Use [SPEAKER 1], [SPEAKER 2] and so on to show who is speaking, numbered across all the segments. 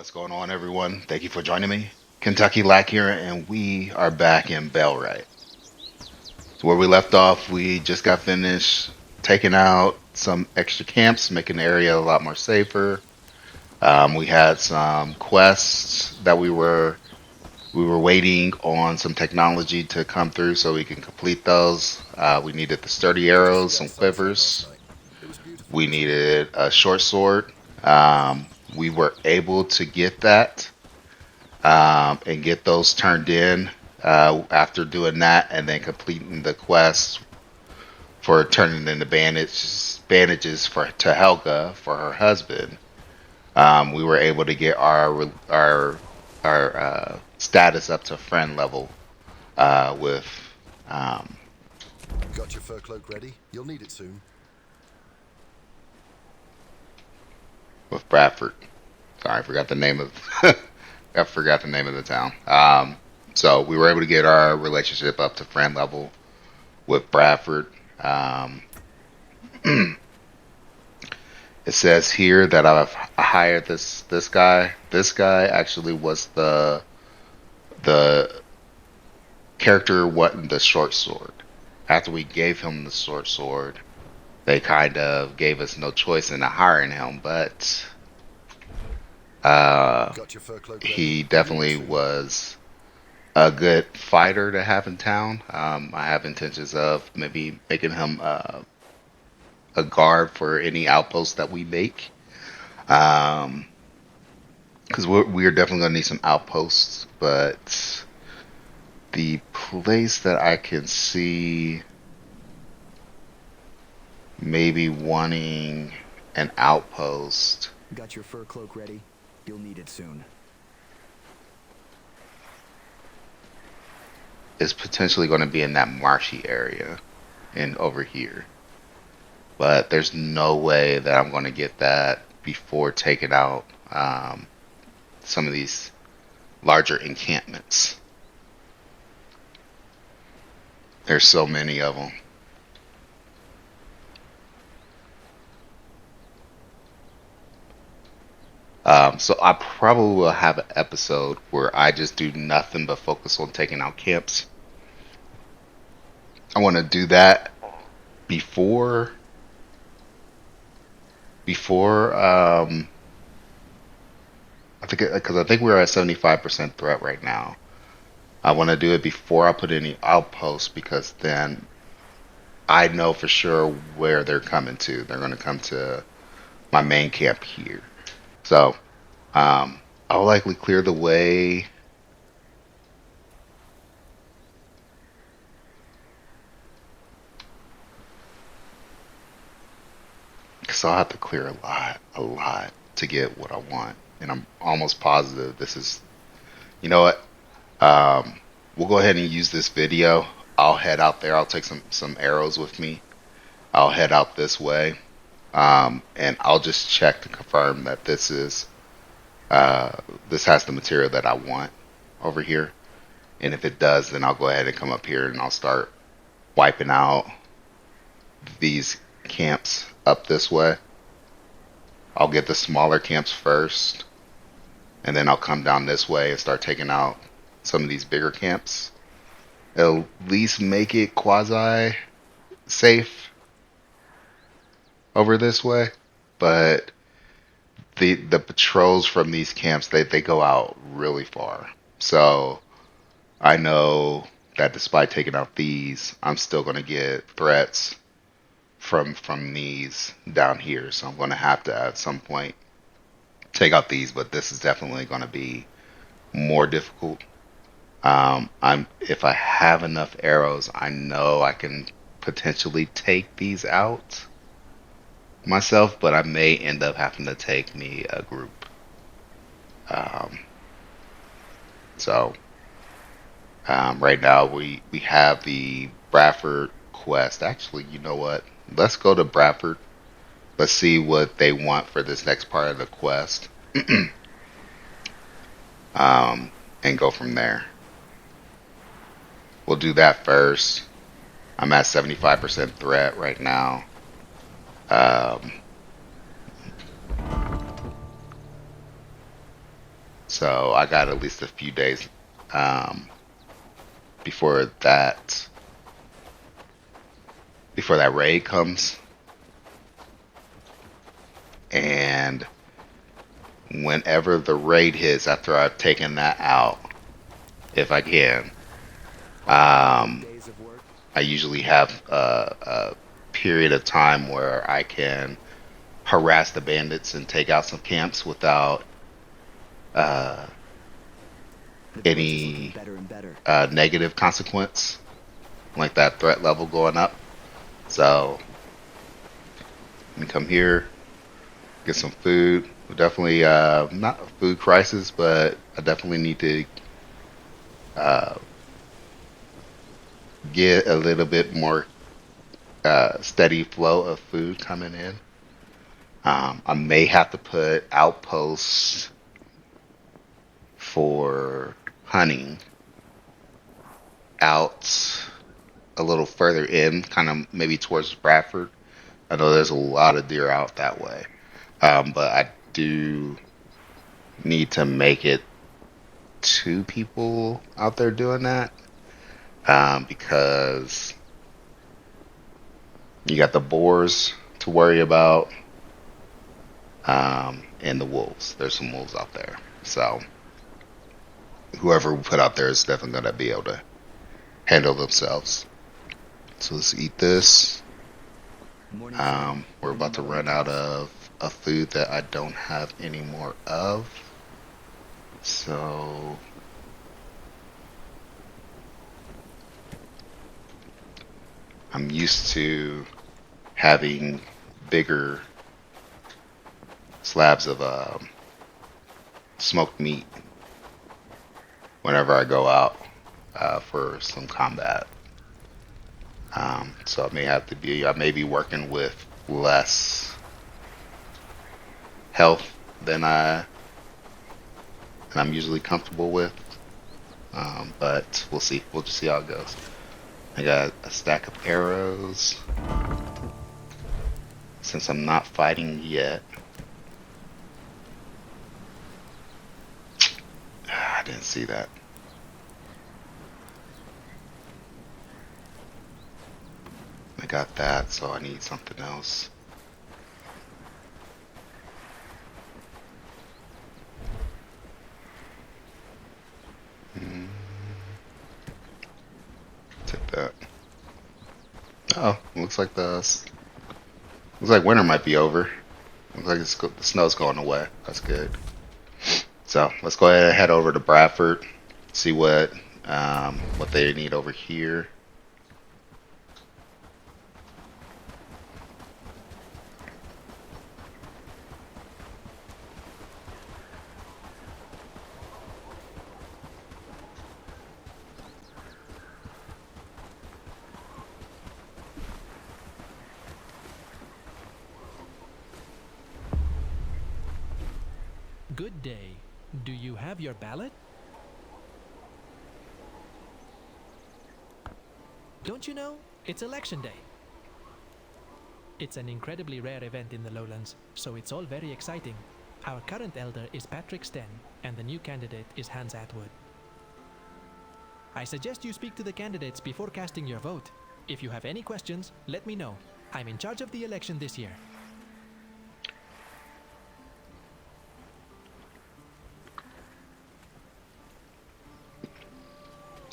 [SPEAKER 1] What's going on, everyone? Thank you for joining me. Kentucky Lack here, and we are back in Bellwright. So where we left off, we just got finished taking out some extra camps, making the area a lot more safer. We had some quests that we were waiting on some technology to come through so we can complete those. We needed the sturdy
[SPEAKER 2] Went to see
[SPEAKER 1] arrows,
[SPEAKER 2] that
[SPEAKER 1] some
[SPEAKER 2] sunset last
[SPEAKER 1] quivers.
[SPEAKER 2] night. It was beautiful,
[SPEAKER 1] We
[SPEAKER 2] wasn't it?
[SPEAKER 1] needed a short sword. We were able to get that and get those turned in after doing that and then completing the quest for turning in the bandages for to Helga for her husband. We were able to get our status up to friend level with um,
[SPEAKER 2] Got your fur cloak ready? You'll need it soon.
[SPEAKER 1] with Bradford. Sorry, I forgot the name of I forgot the name of the town. So we were able to get our relationship up to friend level with Bradford. Um, It says here that I've hired this guy. This guy actually was the character wanting the short sword. After we gave him the short sword, they kind of gave us no choice in hiring him, but uh,
[SPEAKER 2] Got your fur cloak ready?
[SPEAKER 1] he
[SPEAKER 2] You'll need it
[SPEAKER 1] definitely
[SPEAKER 2] soon.
[SPEAKER 1] was a good fighter to have in town. I have intentions of maybe making him a guard for any outpost that we make. Um, because we're definitely gonna need some outposts, but the place that I can see maybe wanting an outpost
[SPEAKER 3] Got your fur cloak ready? You'll need it soon.
[SPEAKER 1] is potentially going to be in that marshy area and over here. But there's no way that I'm going to get that before taking out some of these larger encampments. There's so many of them. So I probably will have an episode where I just do nothing but focus on taking out camps. I want to do that before before I think because I think we're at 75% threat right now. I want to do it before I put any outposts because then I know for sure where they're coming to. They're going to come to my main camp here. So I'll likely clear the way. Because I'll have to clear a lot to get what I want. And I'm almost positive this is, you know what? We'll go ahead and use this video. I'll head out there. I'll take some arrows with me. I'll head out this way. And I'll just check to confirm that uh, this has the material that I want over here. And if it does, then I'll go ahead and come up here and I'll start wiping out these camps up this way. I'll get the smaller camps first, and then I'll come down this way and start taking out some of these bigger camps. It'll at least make it quasi safe over this way, but the patrols from these camps they go out really far. So I know that despite taking out these, I'm still going to get threats from these down here. So I'm going to have to at some point take out these, but this is definitely going to be more difficult. I'm if I have enough arrows, I know I can potentially take these out myself, but I may end up having to take me a group. Um, so right now we have the Bradford quest. Actually, you know what? Let's go to Bradford. Let's see what they want for this next part of the quest, and go from there. We'll do that first. I'm at 75% threat right now. Um, So I got at least a few days um, before that raid comes. And whenever the raid hits, after I've taken that out, if I can, um,
[SPEAKER 3] Days of work.
[SPEAKER 1] I usually have a period of time where I can harass the bandits and take out some camps without uh,
[SPEAKER 3] The village is looking
[SPEAKER 1] any
[SPEAKER 3] better and better.
[SPEAKER 1] negative consequence, like that threat level going up. So you can come here, get some food. We're definitely not a food crisis, but I definitely need to uh, get a little bit more steady flow of food coming in. I may have to put outposts for hunting out a little further in, kind of maybe towards Bradford. I know there's a lot of deer out that way, but I do need to make it two people out there doing that because you got the boars to worry about and the wolves. There's some wolves out there, so whoever we put out there is definitely going to be able to handle themselves. So let's eat this.
[SPEAKER 3] Morning, sir.
[SPEAKER 1] We're about to run out of a food that I don't have any more of. So I'm used to having bigger slabs of smoked meat whenever I go out for some combat. So I may be working with less health than I'm usually comfortable with. But we'll see. We'll just see how it goes. I got a stack of arrows. Since I'm not fighting yet. I didn't see that. I got that, so I need something else. Take that. Oh, looks like winter might be over. Looks like the snow's going away. That's good. So let's go ahead and head over to Bradford. See what they need over here.
[SPEAKER 4] Good day. Do you have your ballot? Don't you know? It's election day. It's an incredibly rare event in the lowlands, so it's all very exciting. Our current elder is Patrick Sten, and the new candidate is Hans Atwood. I suggest you speak to the candidates before casting your vote. If you have any questions, let me know. I'm in charge of the election this year.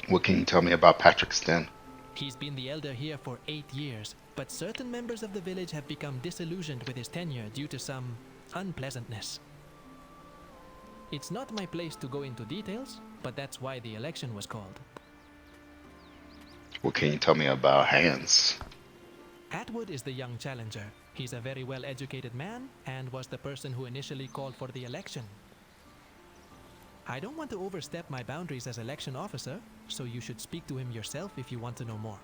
[SPEAKER 1] What can you tell me about Patrick Sten?
[SPEAKER 4] He's been the elder here for 8 years, but certain members of the village have become disillusioned with his tenure due to some unpleasantness. It's not my place to go into details, but that's why the election was called.
[SPEAKER 1] What can you tell me about Hans?
[SPEAKER 4] Atwood is the young challenger. He's a very well-educated man and was the person who initially called for the election. I don't want to overstep my boundaries as election officer, so you should speak to him yourself if you want to know more.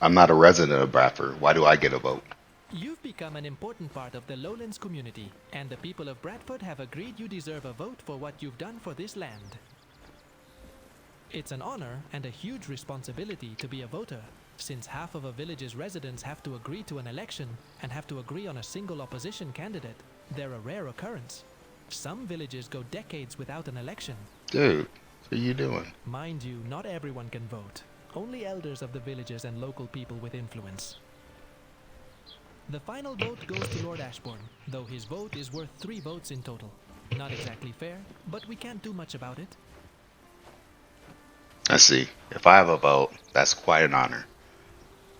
[SPEAKER 1] I'm not a resident of Bradford. Why do I get a vote?
[SPEAKER 4] You've become an important part of the lowlands community, and the people of Bradford have agreed you deserve a vote for what you've done for this land. It's an honor and a huge responsibility to be a voter, since half of a village's residents have to agree to an election and have to agree on a single opposition candidate. They're a rare occurrence. Some villages go decades without an election.
[SPEAKER 1] Dude, what are you doing?
[SPEAKER 4] Mind you, not everyone can vote. Only elders of the villages and local people with influence. The final vote goes to Lord Ashbourne, though his vote is worth 3 votes in total. Not exactly fair, but we can't do much about it.
[SPEAKER 1] I see. If I have a vote, that's quite an honor.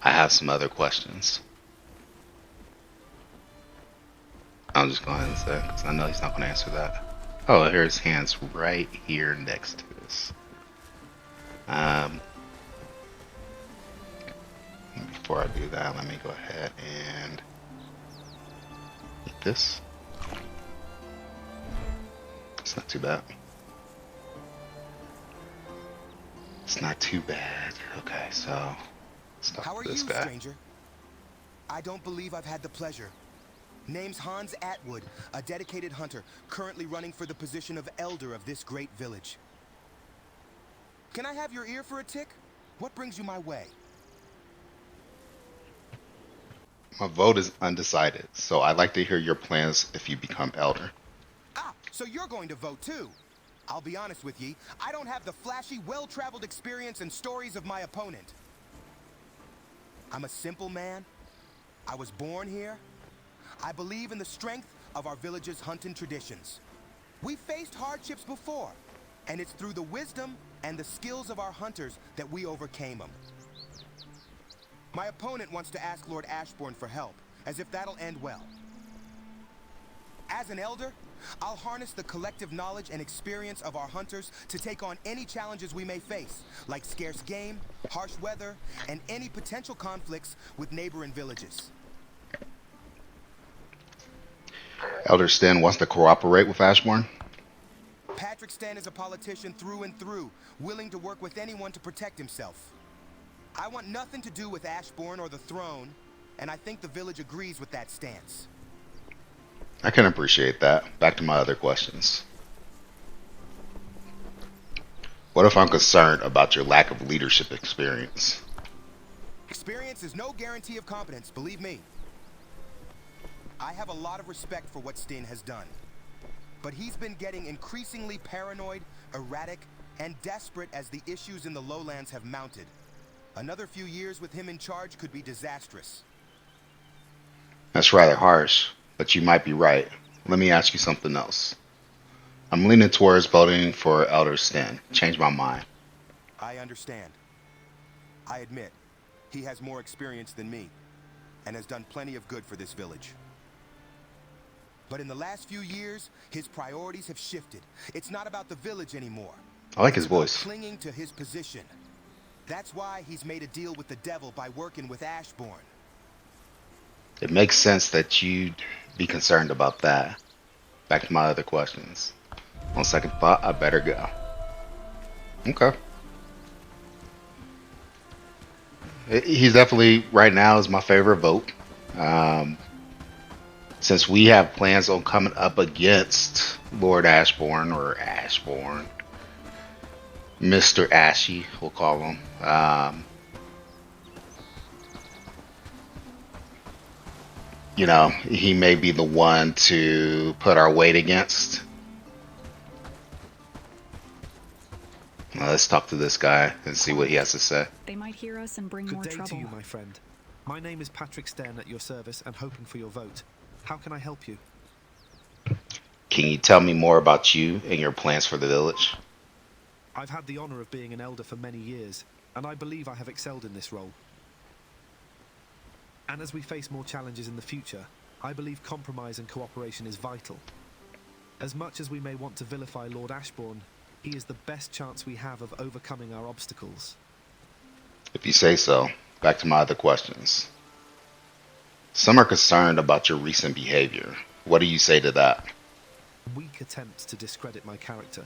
[SPEAKER 1] I have some other questions. I'll just go ahead and say, because I know he's not going to answer that. Oh, here's hands right here next to us. Before I do that, let me go ahead and eat this. It's not too bad. It's not too bad. Okay, so let's talk
[SPEAKER 5] How are
[SPEAKER 1] to this
[SPEAKER 5] you,
[SPEAKER 1] guy.
[SPEAKER 5] stranger? I don't believe I've had the pleasure. Name's Hans Atwood, a dedicated hunter, currently running for the position of elder of this great village. Can I have your ear for a tick? What brings you my way?
[SPEAKER 1] My vote is undecided, so I'd like to hear your plans if you become elder.
[SPEAKER 5] Ah, so you're going to vote too. I'll be honest with ye, I don't have the flashy, well-traveled experience and stories of my opponent. I'm a simple man. I was born here. I believe in the strength of our village's hunting traditions. We faced hardships before, and it's through the wisdom and the skills of our hunters that we overcame them. My opponent wants to ask Lord Ashbourne for help, as if that'll end well. As an elder, I'll harness the collective knowledge and experience of our hunters to take on any challenges we may face, like scarce game, harsh weather, and any potential conflicts with neighboring villages.
[SPEAKER 1] Elder Sten wants to cooperate with Ashbourne.
[SPEAKER 5] Patrick Stan is a politician through and through, willing to work with anyone to protect himself. I want nothing to do with Ashbourne or the throne, and I think the village agrees with that stance.
[SPEAKER 1] I can appreciate that. Back to my other questions. What if I'm concerned about your lack of leadership experience?
[SPEAKER 5] Experience is no guarantee of competence, believe me. I have a lot of respect for what Stin has done. But he's been getting increasingly paranoid, erratic, and desperate as the issues in the lowlands have mounted. Another few years with him in charge could be disastrous.
[SPEAKER 1] That's rather harsh, but you might be right. Let me ask you something else. I'm leaning towards voting for Elder Sten. Change my mind.
[SPEAKER 5] I understand. I admit, he has more experience than me, and has done plenty of good for this village. But in the last few years, his priorities have shifted. It's not about the village anymore.
[SPEAKER 1] I like his
[SPEAKER 5] It's about
[SPEAKER 1] voice.
[SPEAKER 5] clinging to his position. That's why he's made a deal with the devil by working with Ashbourne.
[SPEAKER 1] It makes sense that you'd be concerned about that. Back to my other questions. On second thought, I better go. Okay. He's definitely, right now, is my favorite vote. Since we have plans on coming up against Lord Ashbourne, or Ashbourne, Mr. Ashy, we'll call him. You know, he may be the one to put our weight against. Now let's talk to this guy and see what he has to say.
[SPEAKER 6] They might hear us and bring
[SPEAKER 7] Good
[SPEAKER 6] more
[SPEAKER 7] day
[SPEAKER 6] trouble.
[SPEAKER 7] to you, my friend. My name is Patrick Stern, at your service and hoping for your vote. How can I help you?
[SPEAKER 1] Can you tell me more about you and your plans for the village?
[SPEAKER 7] I've had the honor of being an elder for many years, and I believe I have excelled in this role. And as we face more challenges in the future, I believe compromise and cooperation is vital. As much as we may want to vilify Lord Ashbourne, he is the best chance we have of overcoming our obstacles.
[SPEAKER 1] If you say so. Back to my other questions. Some are concerned about your recent behavior. What do you say to that?
[SPEAKER 7] Weak attempts to discredit my character.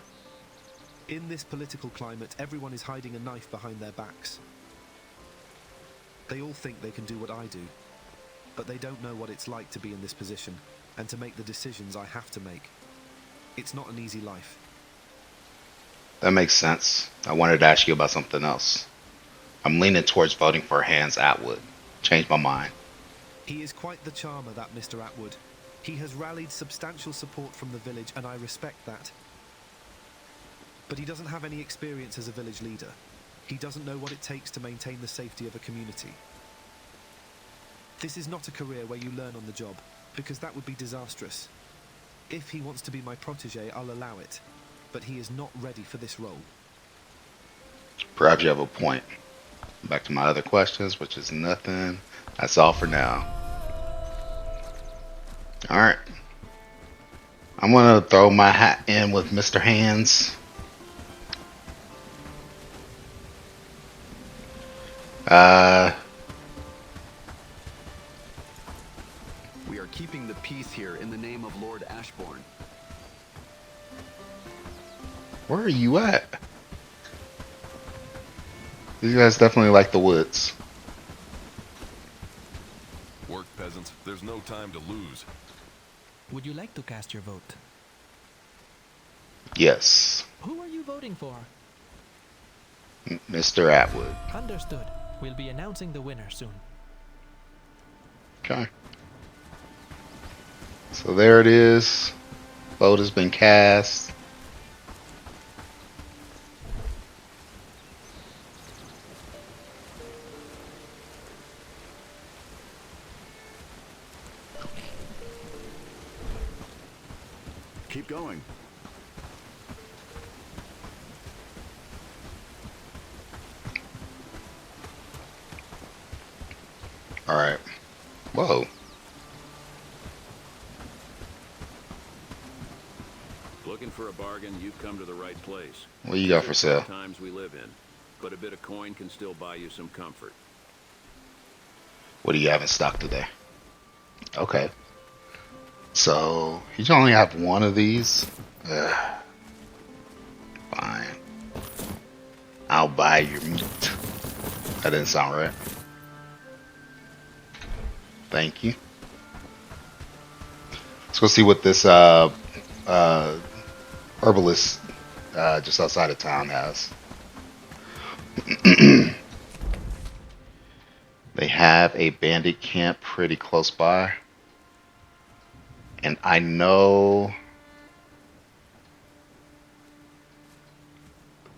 [SPEAKER 7] In this political climate, everyone is hiding a knife behind their backs. They all think they can do what I do, but they don't know what it's like to be in this position and to make the decisions I have to make. It's not an easy life.
[SPEAKER 1] That makes sense. I wanted to ask you about something else. I'm leaning towards voting for Hans Atwood. Change my mind.
[SPEAKER 7] He is quite the charmer, that Mr. Atwood. He has rallied substantial support from the village, and I respect that. But he doesn't have any experience as a village leader. He doesn't know what it takes to maintain the safety of a community. This is not a career where you learn on the job, because that would be disastrous. If he wants to be my protege, I'll allow it. But he is not ready for this role.
[SPEAKER 1] Perhaps you have a point. Back to my other questions, which is nothing. That's all for now. Alright. I'm gonna throw my hat in with Mr. Hands.
[SPEAKER 3] We are keeping the peace here in the name of Lord Ashbourne.
[SPEAKER 1] Where are you at? These guys definitely like the woods.
[SPEAKER 6] Work, peasants. There's no time to lose.
[SPEAKER 4] Would you like to cast your vote?
[SPEAKER 1] Yes,
[SPEAKER 4] Who are you voting for?
[SPEAKER 1] Mr. Atwood.
[SPEAKER 4] Understood. We'll be announcing the winner soon.
[SPEAKER 1] Okay. So there it is. Vote has been cast.
[SPEAKER 3] Keep going.
[SPEAKER 1] All right. Whoa.
[SPEAKER 8] Looking for a bargain, you've come to the right place.
[SPEAKER 1] What you got for sale?
[SPEAKER 8] Times we live in, but a bit of coin can still buy you some comfort.
[SPEAKER 1] What do you have in stock today? Okay. So you only have one of these. Ugh. Fine. I'll buy your meat. That didn't sound right. Thank you. Let's go see what this herbalist just outside of town has. They have a bandit camp pretty close by. And I know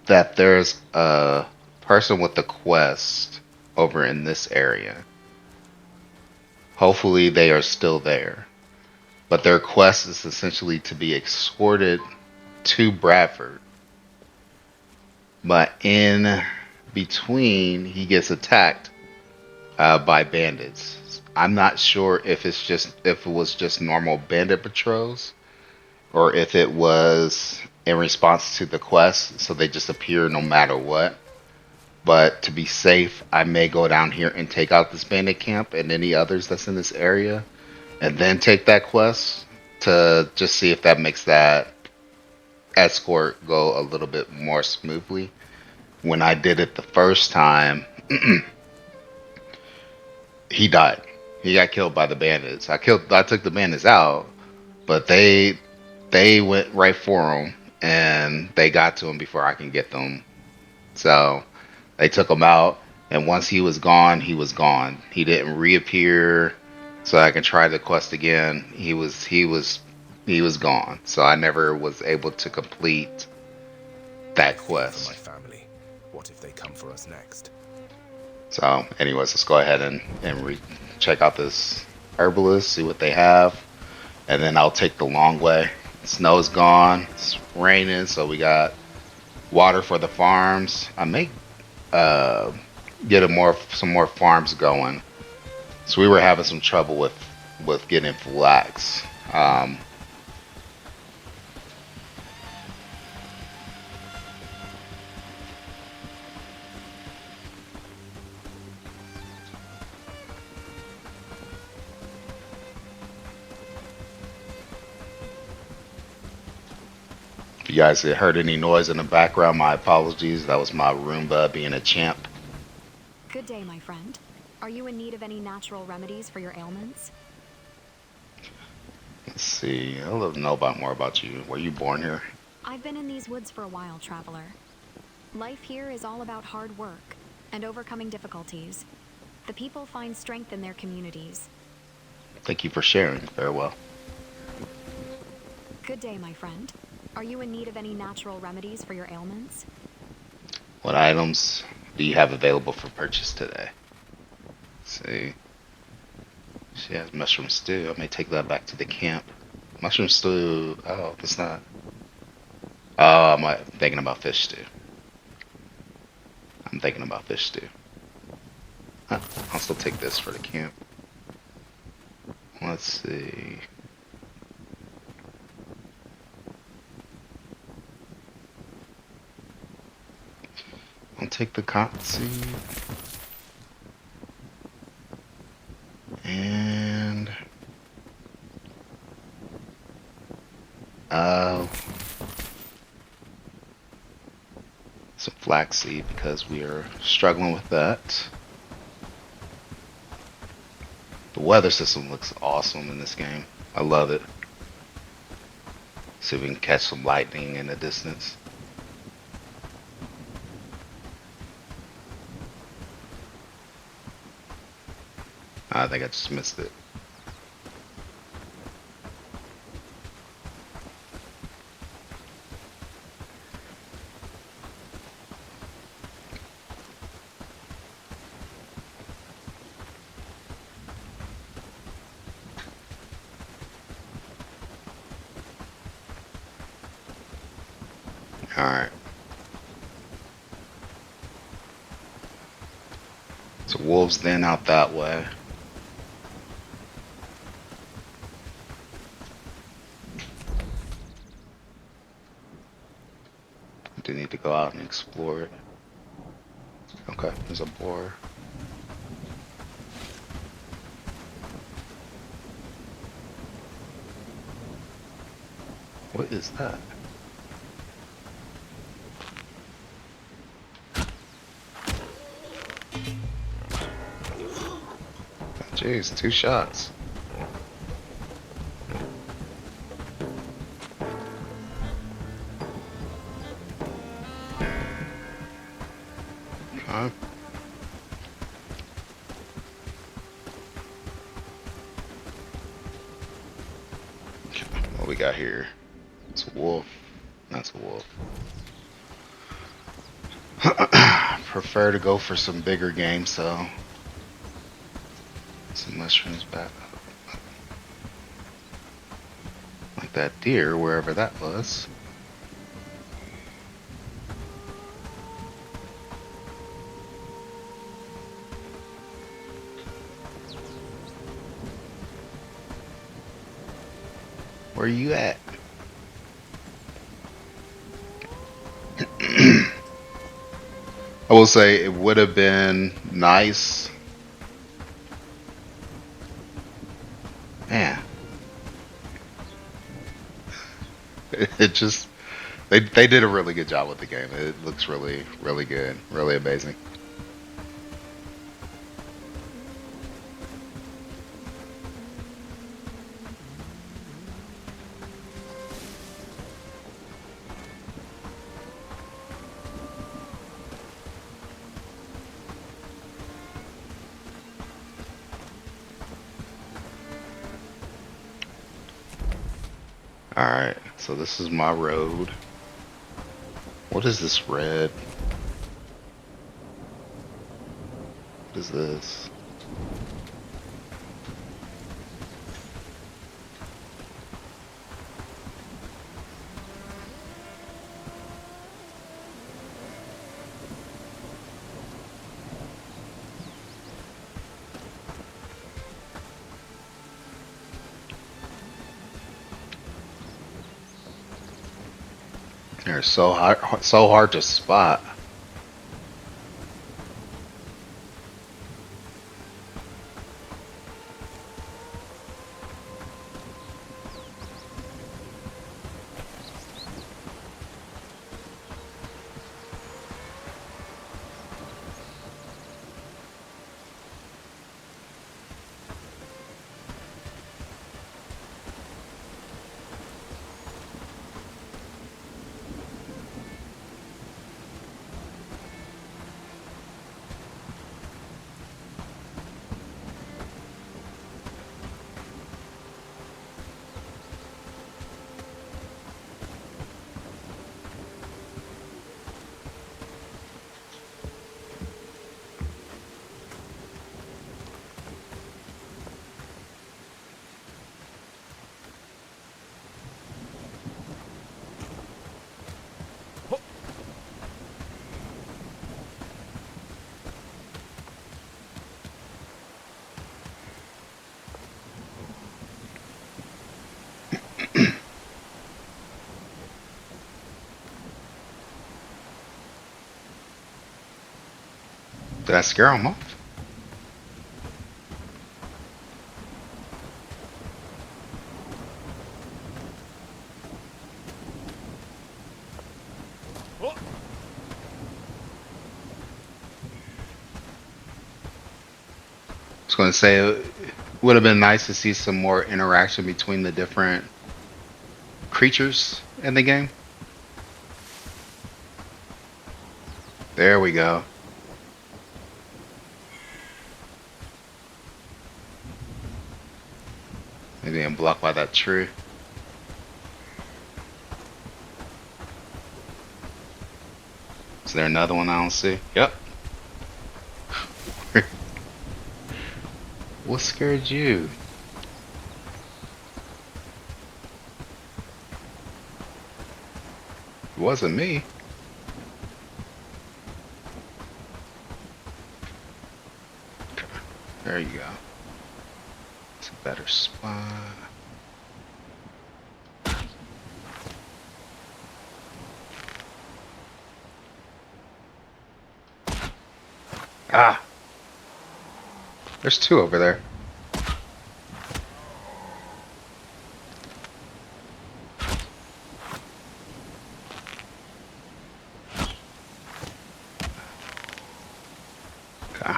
[SPEAKER 1] that there's a person with a quest over in this area. Hopefully they are still there. But their quest is essentially to be escorted to Bradford. But in between, he gets attacked by bandits. I'm not sure if it was just normal bandit patrols, or if it was in response to the quest, so they just appear no matter what. But to be safe, I may go down here and take out this bandit camp and any others that's in this area, and then take that quest to just see if that makes that escort go a little bit more smoothly. When I did it the first time, he died. He got killed by the bandits. I took the bandits out, but they went right for him, and they got to him before I can get them. So they took him out, and once he was gone, he was gone. He didn't reappear, so I can try the quest again. He was gone. So I never was able to complete that
[SPEAKER 9] For
[SPEAKER 1] quest.
[SPEAKER 9] my family. What if they come for us next?
[SPEAKER 1] So, anyways, let's go ahead and check out this herbalist, see what they have, and then I'll take the long way. Snow's gone, it's raining, so we got water for the farms. I may get some more farms going. So we were having some trouble with getting flax. If you guys heard any noise in the background, my apologies. That was my Roomba being a champ.
[SPEAKER 10] Good day, my friend. Are you in need of any natural remedies for your ailments?
[SPEAKER 1] Let's see. I'd love to know more about you. Were you born here?
[SPEAKER 10] I've been in these woods for a while, traveler. Life here is all about hard work and overcoming difficulties. The people find strength in their communities.
[SPEAKER 1] Thank you for sharing. Very well.
[SPEAKER 10] Good day, my friend. Are you in need of any natural remedies for your ailments?
[SPEAKER 1] What items do you have available for purchase today? Let's see. She has mushroom stew. I may take that back to the camp. Mushroom stew. Oh, that's not. Oh, I'm thinking about fish stew. I'm thinking about fish stew. Huh, I'll still take this for the camp. Let's see. I'll take the cottonseed. And some flaxseed because we are struggling with that. The weather system looks awesome in this game. I love it. See if we can catch some lightning in the distance. I think I just missed it. Alright. So wolves then out that way. Do need to go out and explore it. Okay, there's a boar. What is that? Jeez, 2 shots. Okay. What we got here? It's a wolf. That's a wolf. Prefer to go for some bigger game, so some mushrooms back up. Like that deer, wherever that was. Where you at? I will say it would have been nice. Man. It just they did a really good job with the game. It looks really, really good. Really amazing. Alright, so this is my road. What is this red? What is this? They're so hard to spot. Did I scare him off? I was going to say it would have been nice to see some more interaction between the different creatures in the game. There we go. Maybe I'm blocked by that tree. Is there another one I don't see? Yep. What scared you? It wasn't me. There you go. It's a better spot. Ah! There's two over there. Okay.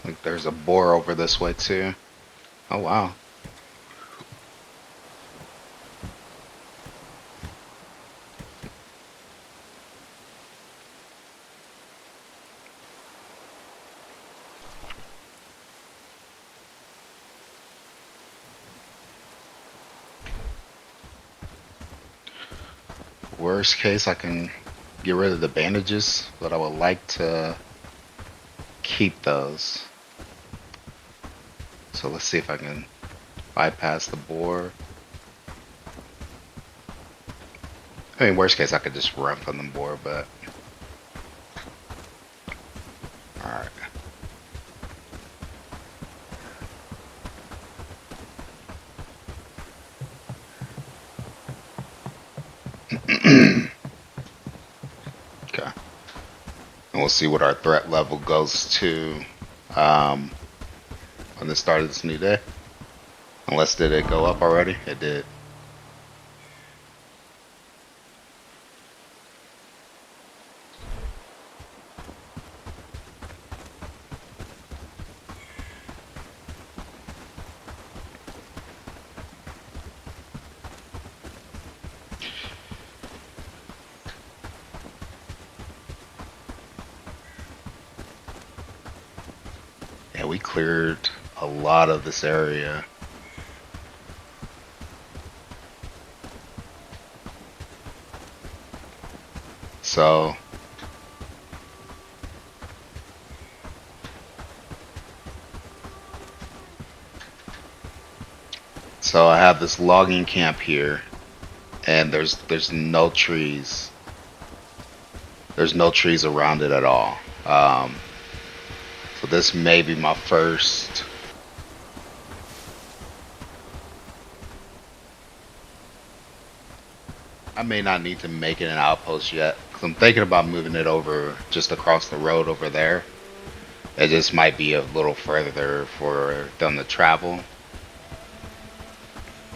[SPEAKER 1] Like there's a boar over this way too. Oh wow. Worst case, I can get rid of the bandages, but I would like to keep those. So let's see if I can bypass the boar. I mean, worst case, I could just run from the boar, but alright. Okay. And we'll see what our threat level goes to on the start of this new day. Unless did it go up already? It did. Yeah, we cleared a lot of this area. So I have this logging camp here, and there's no trees. There's no trees around it at all. So this may be my first. I may not need to make it an outpost yet, because I'm thinking about moving it over just across the road over there. It just might be a little further for them to travel.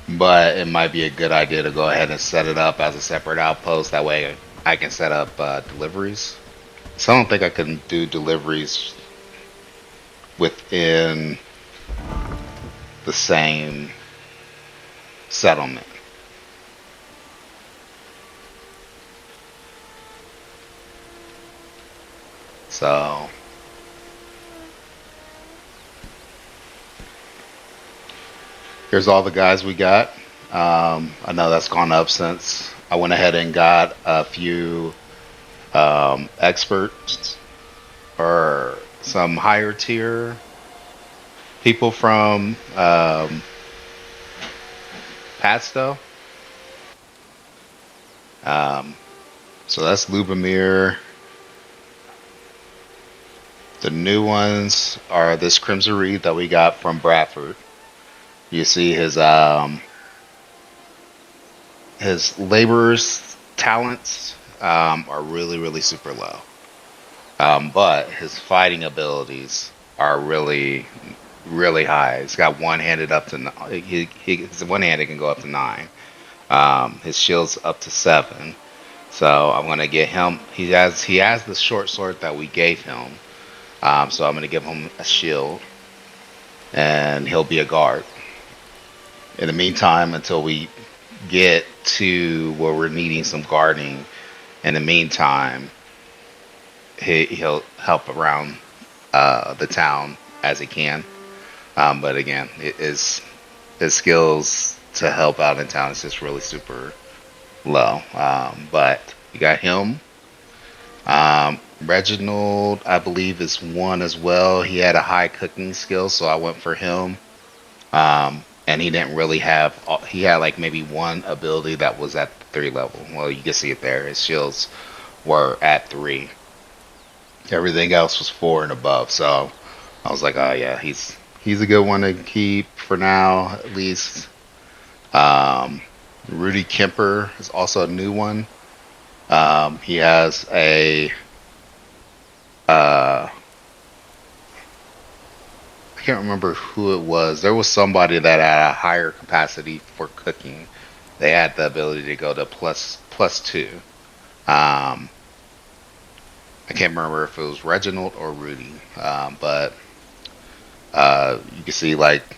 [SPEAKER 1] But it might be a good idea to go ahead and set it up as a separate outpost. That way I can set up deliveries. So I don't think I can do deliveries within the same settlement. So here's all the guys we got. I know that's gone up since I went ahead and got a few experts or some higher tier people from pats though. Um, so that's Lubomir. The new ones are this Crimson Reed that we got from Bradford. You see his laborer's talents are really super low, but his fighting abilities are really high. He's got one-handed up to his one-handed can go up to 9. His shield's up to 7. So I'm gonna get him. He has the short sword that we gave him. So I'm gonna give him a shield, and he'll be a guard. In the meantime, until we get to where we're needing some guarding, in the meantime, he'll help around the town as he can. But again, his skills to help out in town is just really super low. But you got him. Reginald, I believe, is one as well. He had a high cooking skill, so I went for him. And he didn't really have. He had like maybe one ability that was at the 3 level. Well, you can see it there. His shields were at 3. Everything else was 4 and above. So I was like, oh yeah, he's a good one to keep for now, at least. Rudy Kemper is also a new one. He has a I can't remember who it was. There was somebody that had a higher capacity for cooking. They had the ability to go to plus 2. I can't remember if it was Reginald or Rudy, but you can see like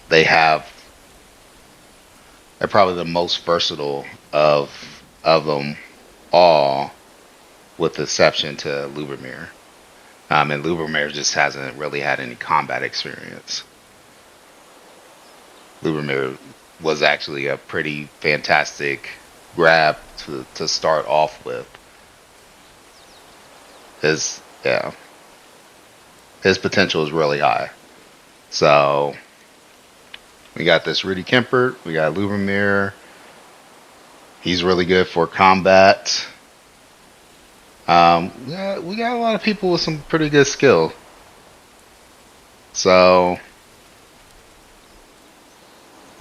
[SPEAKER 1] they have. They're probably the most versatile of them all, with the exception to Lubomir. And Lubomir just hasn't really had any combat experience. Lubomir was actually a pretty fantastic grab to start off with. His potential is really high. So we got this Rudy Kemper, we got Lubomir. He's really good for combat. Yeah, we got a lot of people with some pretty good skill. So,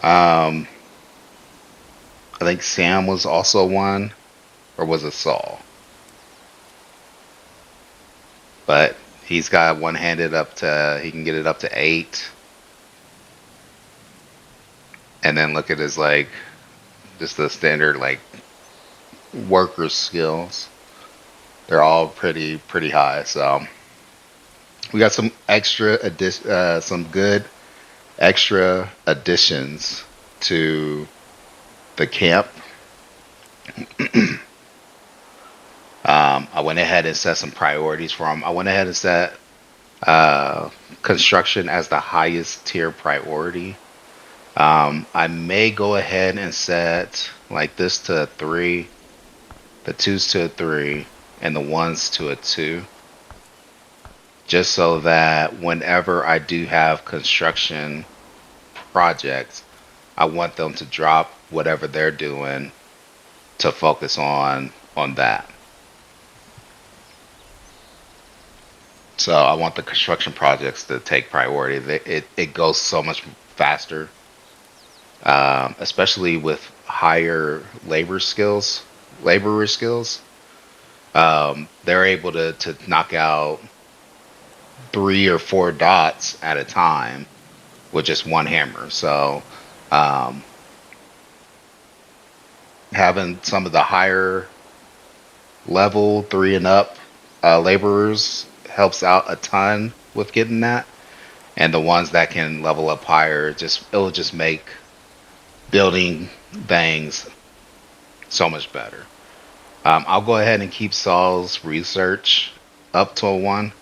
[SPEAKER 1] I think Sam was also one, or was it Saul? But he's got one-handed he can get it up to 8. And then look at his like, just the standard like worker skills. They're all pretty high. So we got some some good extra additions to the camp. I went ahead and set some priorities for them. I went ahead and set construction as the highest tier priority. I may go ahead and set like this to a 3, the 2s to a 3, and the 1s to a 2. Just so that whenever I do have construction projects, I want them to drop whatever they're doing to focus on that. So I want the construction projects to take priority. It goes so much faster. Especially with higher laborer skills, they're able to knock out 3 or 4 dots at a time with just one hammer. So having some of the higher level 3 and up laborers helps out a ton with getting that, and the ones that can level up higher, it'll just make building things so much better. I'll go ahead and keep Saul's research up to a 1.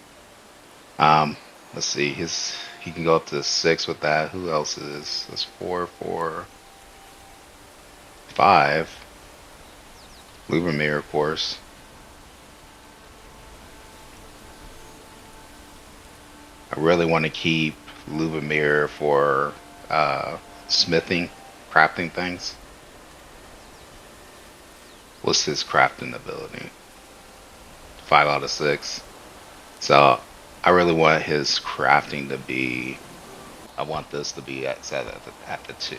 [SPEAKER 1] Let's see, he can go up to 6 with that. Who else is? That's 4, 5. Lubomir, of course. I really want to keep Lubomir for smithing. crafting things. What's his crafting ability? 5 out of 6. So I really want his crafting to be. I want this to be set at the 2.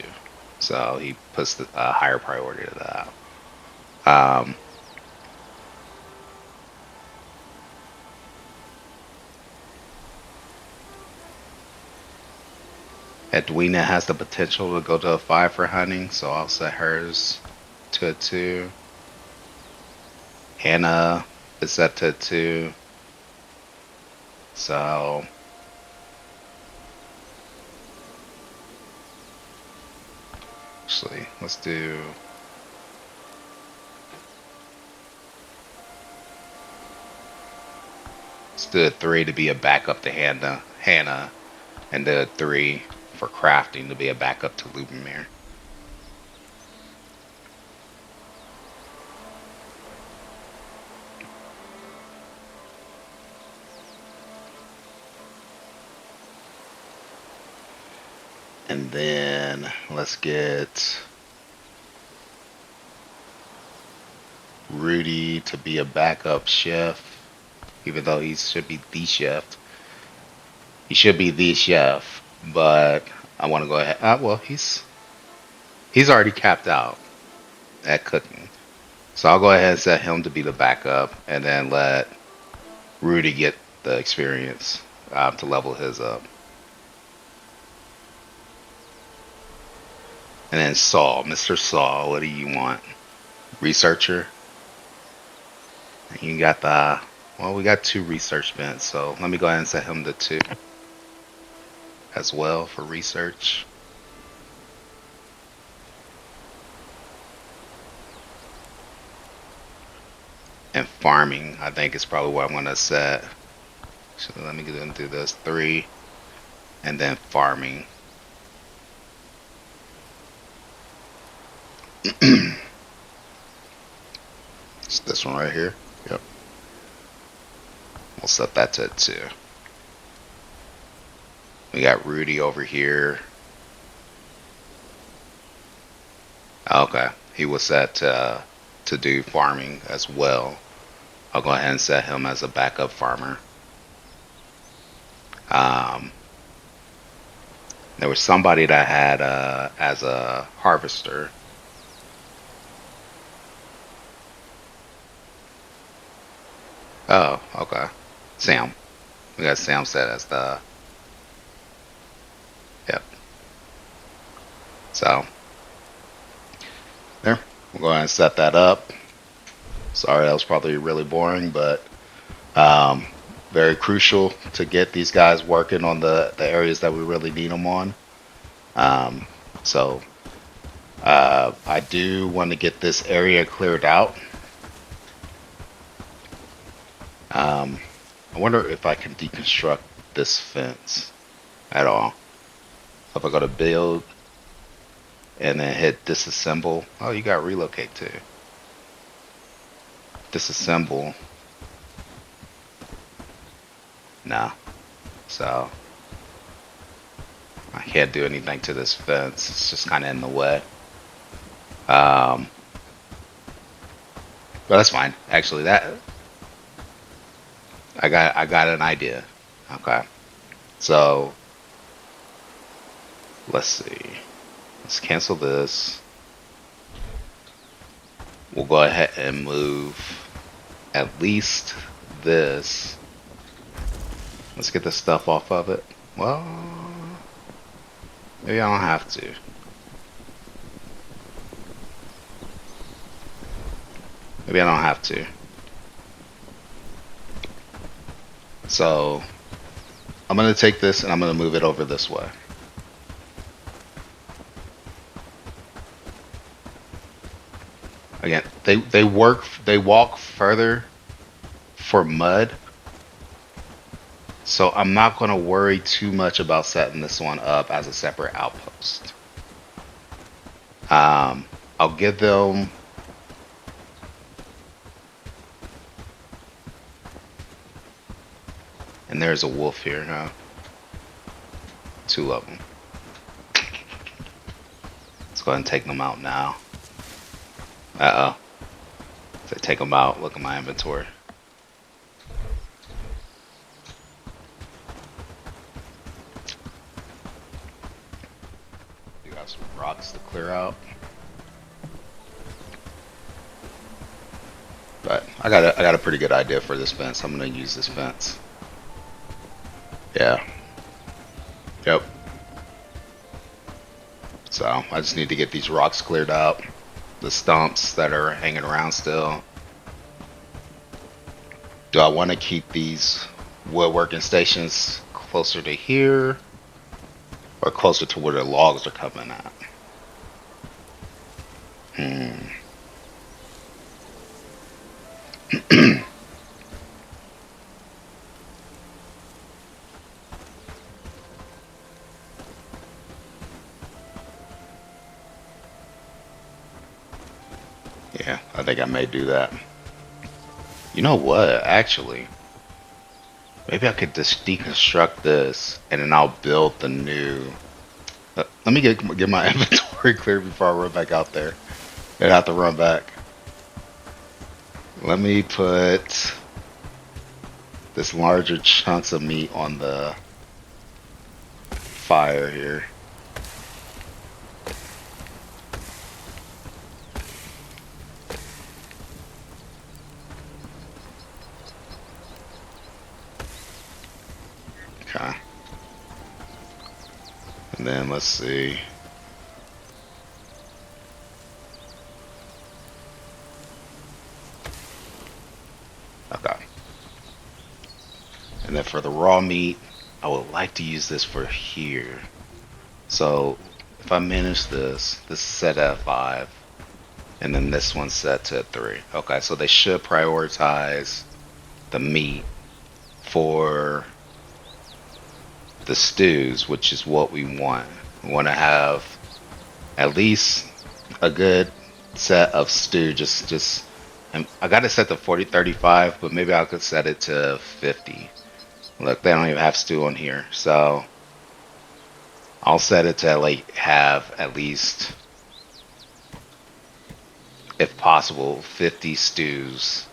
[SPEAKER 1] So he puts a higher priority to that. Edwina has the potential to go to a 5 for hunting, so I'll set hers to a 2. Hannah is set to a 2. So actually, let's do a 3 to be a backup to Hannah, and the 3 for crafting to be a backup to Lubomir. And then let's get Rudy to be a backup chef, even though he should be the chef. He should be the chef, but I want to go ahead. Well, he's already capped out at cooking, so I'll go ahead and set him to be the backup, and then let Rudy get the experience to level his up. And then Saul, Mr. Saul, what do you want? Researcher. You got we got 2 research vents, so let me go ahead and set him to 2 as well for research. And farming, I think, is probably what I'm going to set. So let me get into this 3, and then farming. It's this one right here. Yep. We'll set that to 2. We got Rudy over here. Okay, he was set to do farming as well. I'll go ahead and set him as a backup farmer. There was somebody that had as a harvester. Oh, okay. Sam. We got Sam set as the. Yep. So, there. We'll go ahead and set that up. Sorry, that was probably really boring, but very crucial to get these guys working on the areas that we really need them on. So, I do want to get this area cleared out. I wonder if I can deconstruct this fence at all. If I go to build and then hit disassemble. Oh, you got relocate too. Disassemble. No. So I can't do anything to this fence. It's just kind of in the way. But that's fine. Actually, that I got an idea. Okay. So let's see. Let's cancel this. We'll go ahead and move at least this. Let's get the stuff off of it. Well, maybe I don't have to. Maybe I don't have to. So I'm going to take this and I'm going to move it over this way. Again, they walk further for mud. So I'm not going to worry too much about setting this one up as a separate outpost. I'll give them and there's a wolf here, huh? 2 of them. Let's go ahead and take them out now. Uh-oh. So take them out. Look at my inventory. You got some rocks to clear out. But I got a pretty good idea for this fence. I'm gonna use this fence. Yeah. Yep. So I just need to get these rocks cleared out. The stumps that are hanging around still. Do I want to keep these woodworking stations closer to here or closer to where the logs are coming at? Yeah, I think I may do that. You know what, actually? Maybe I could just deconstruct this and then I'll build the new... let me get my inventory clear before I run back out there. And have to run back. Let me put this larger chunks of meat on the fire here. Okay. And then let's see. Okay. And then for the raw meat, I would like to use this for here. So if I manage this is set at 5. And then this one's set to 3. Okay, so they should prioritize the meat for the stews, which is what we want. We want to have at least a good set of stew. And I got it set to 40-35, but maybe I could set it to 50. Look, they don't even have stew on here, so I'll set it to like have at least, if possible, 50 stews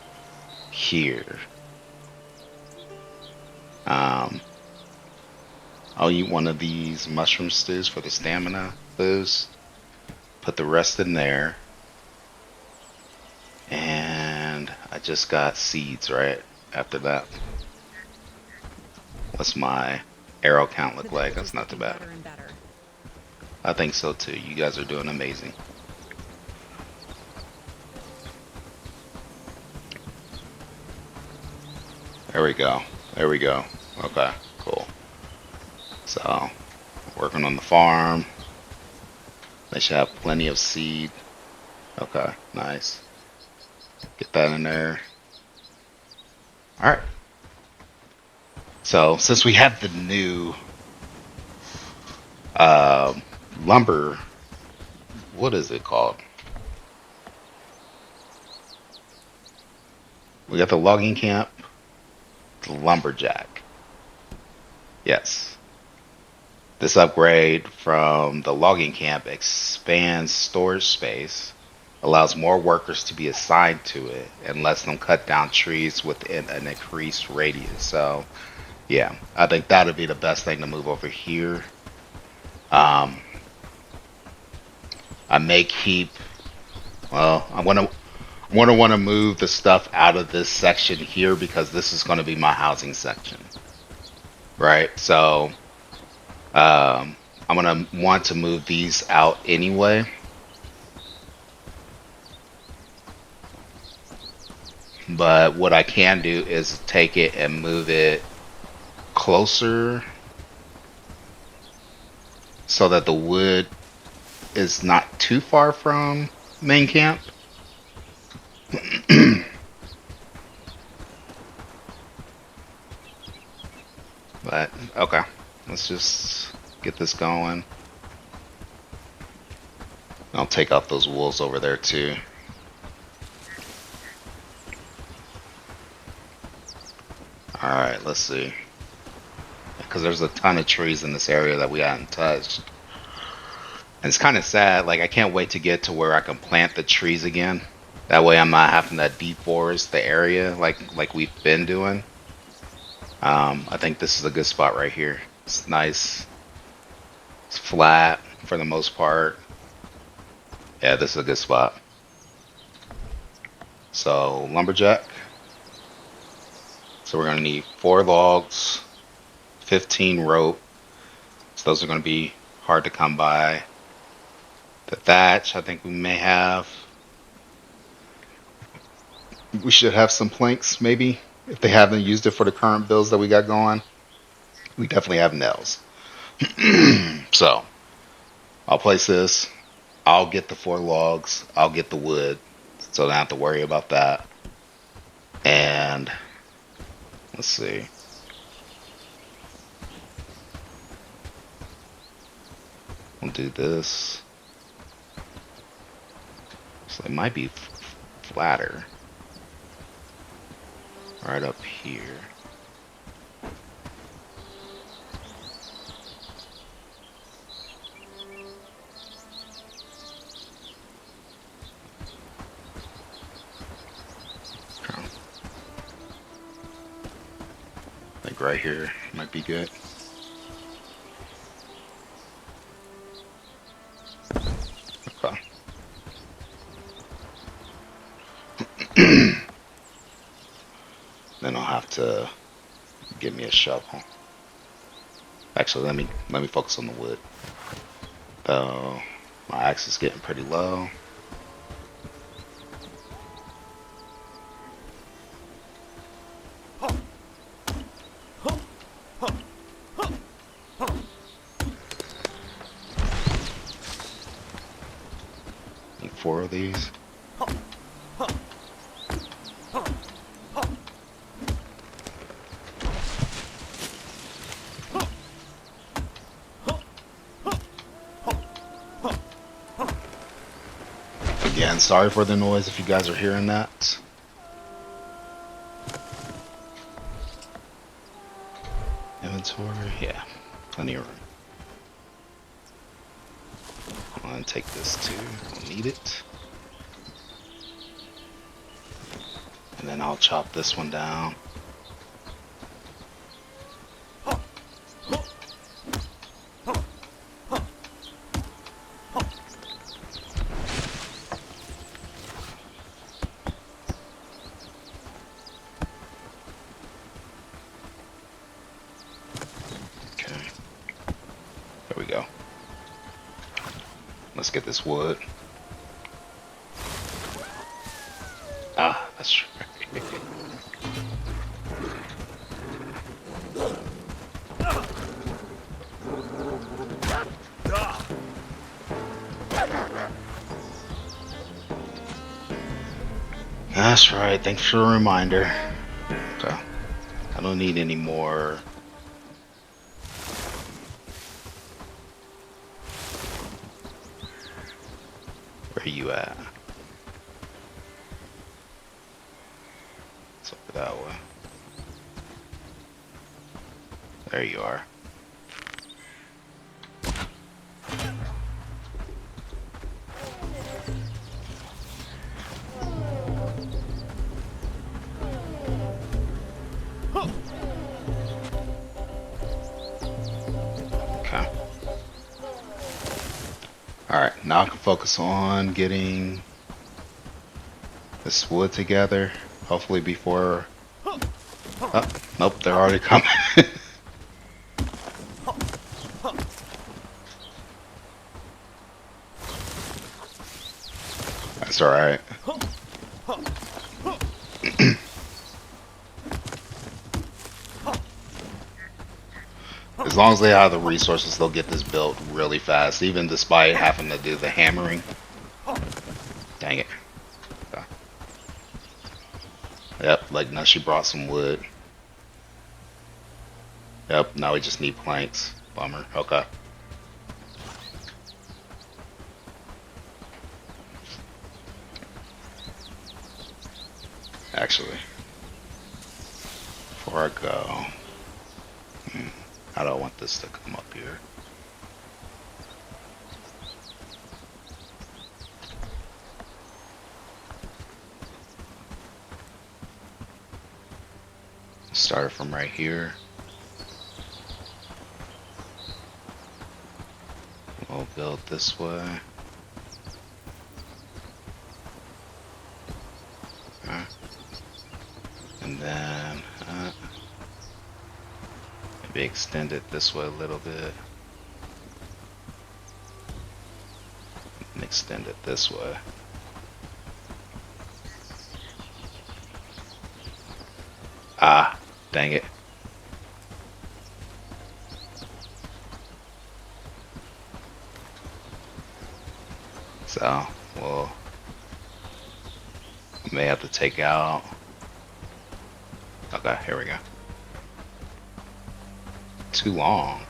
[SPEAKER 1] here. I'll eat one of these mushroom stews for the stamina boost. Put the rest in there. And I just got seeds right after that. What's my arrow count look like? That's not too bad. I think so too. You guys are doing amazing. There we go. There we go. Okay, cool. So, working on the farm. They should have plenty of seed. Okay, nice. Get that in there. Alright. So, since we have the new lumber, what is it called? We got the logging camp, the lumberjack. Yes. This upgrade from the logging camp expands storage space, allows more workers to be assigned to it, and lets them cut down trees within an increased radius. So, yeah, I think that would be the best thing to move over here. I may keep, well, I want to move the stuff out of this section here because this is going to be my housing section, right? So, I'm going to want to move these out anyway. But what I can do is take it and move it closer so that the wood is not too far from main camp. But, okay. Let's just get this going. I'll take out those wolves over there too. Alright, let's see. Because there's a ton of trees in this area that we hadn't touched. it's kind of sad. Like, I can't wait to get to where I can plant the trees again. That way I'm not having to deforest the area like we've been doing. I think this is a good spot right here. It's nice. It's flat for the most part. Yeah, this is a good spot. So, lumberjack. So we're going to need 4 logs, 15 rope. So those are going to be hard to come by. The thatch, I think we may have. We should have some planks, maybe. If they haven't used it for the current builds that we got going. We definitely have nails. So, I'll place this. I'll get the 4 logs. I'll get the wood. So I don't have to worry about that. And let's see. We'll do this. So it might be flatter. Right up here. Like right here might be good. Okay. Then I'll have to get me a shovel. Actually, let me focus on the wood. Oh, my axe is getting pretty low. Need 4 of these. Again, sorry for the noise if you guys are hearing that. Inventory, yeah, plenty of room. I'm gonna take this too, I'll need it. And then I'll chop this one down. There we go. Let's get this wood. Ah, that's right. That's right. Thanks for the reminder. Okay. I don't need any more. Where are you at? It's over that way. There you are. Okay. Alright, now I can focus on getting this wood together. Hopefully before... Oh, nope, they're already coming. That's alright. As long as they have the resources, they'll get this built really fast, even despite having to do the hammering. Dang it. Okay. Yep, like now she brought some wood. Yep, now we just need planks. Bummer. Okay. Actually, before I go, how do I want this to come up here? Started from right here. We'll build this way. And then maybe extend it this way a little bit. And extend it this way. Ah, dang it. So, well, may have to take out. Okay, here we go. Too long.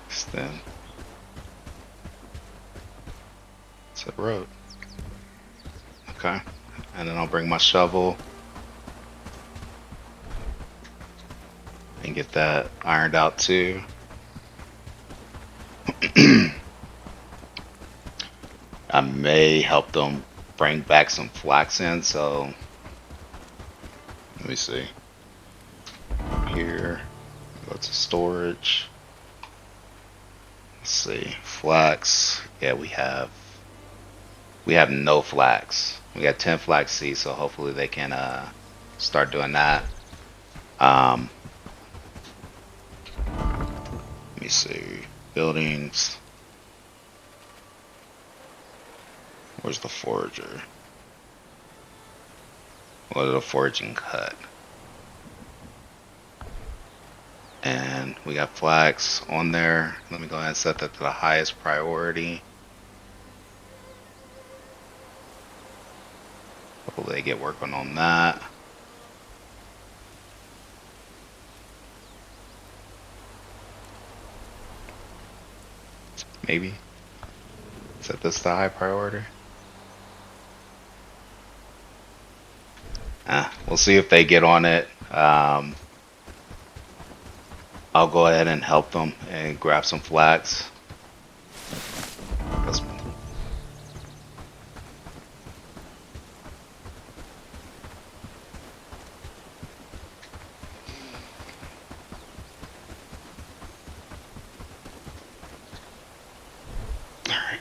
[SPEAKER 1] Extend. It's a road. Okay, and then I'll bring my shovel and get that ironed out too. I may help them bring back some flax in, so let me see. Here, go to storage. Let's see, flax. Yeah, we have no flax. We got 10 flax seeds, so hopefully they can start doing that. Let me see, buildings. Where's the forager? What is a foraging hut? And we got flax on there. Let me go ahead and set that to the highest priority. Hopefully they get working on that. Maybe set this to high priority. We'll see if they get on it. I'll go ahead and help them and grab some flax. Alright.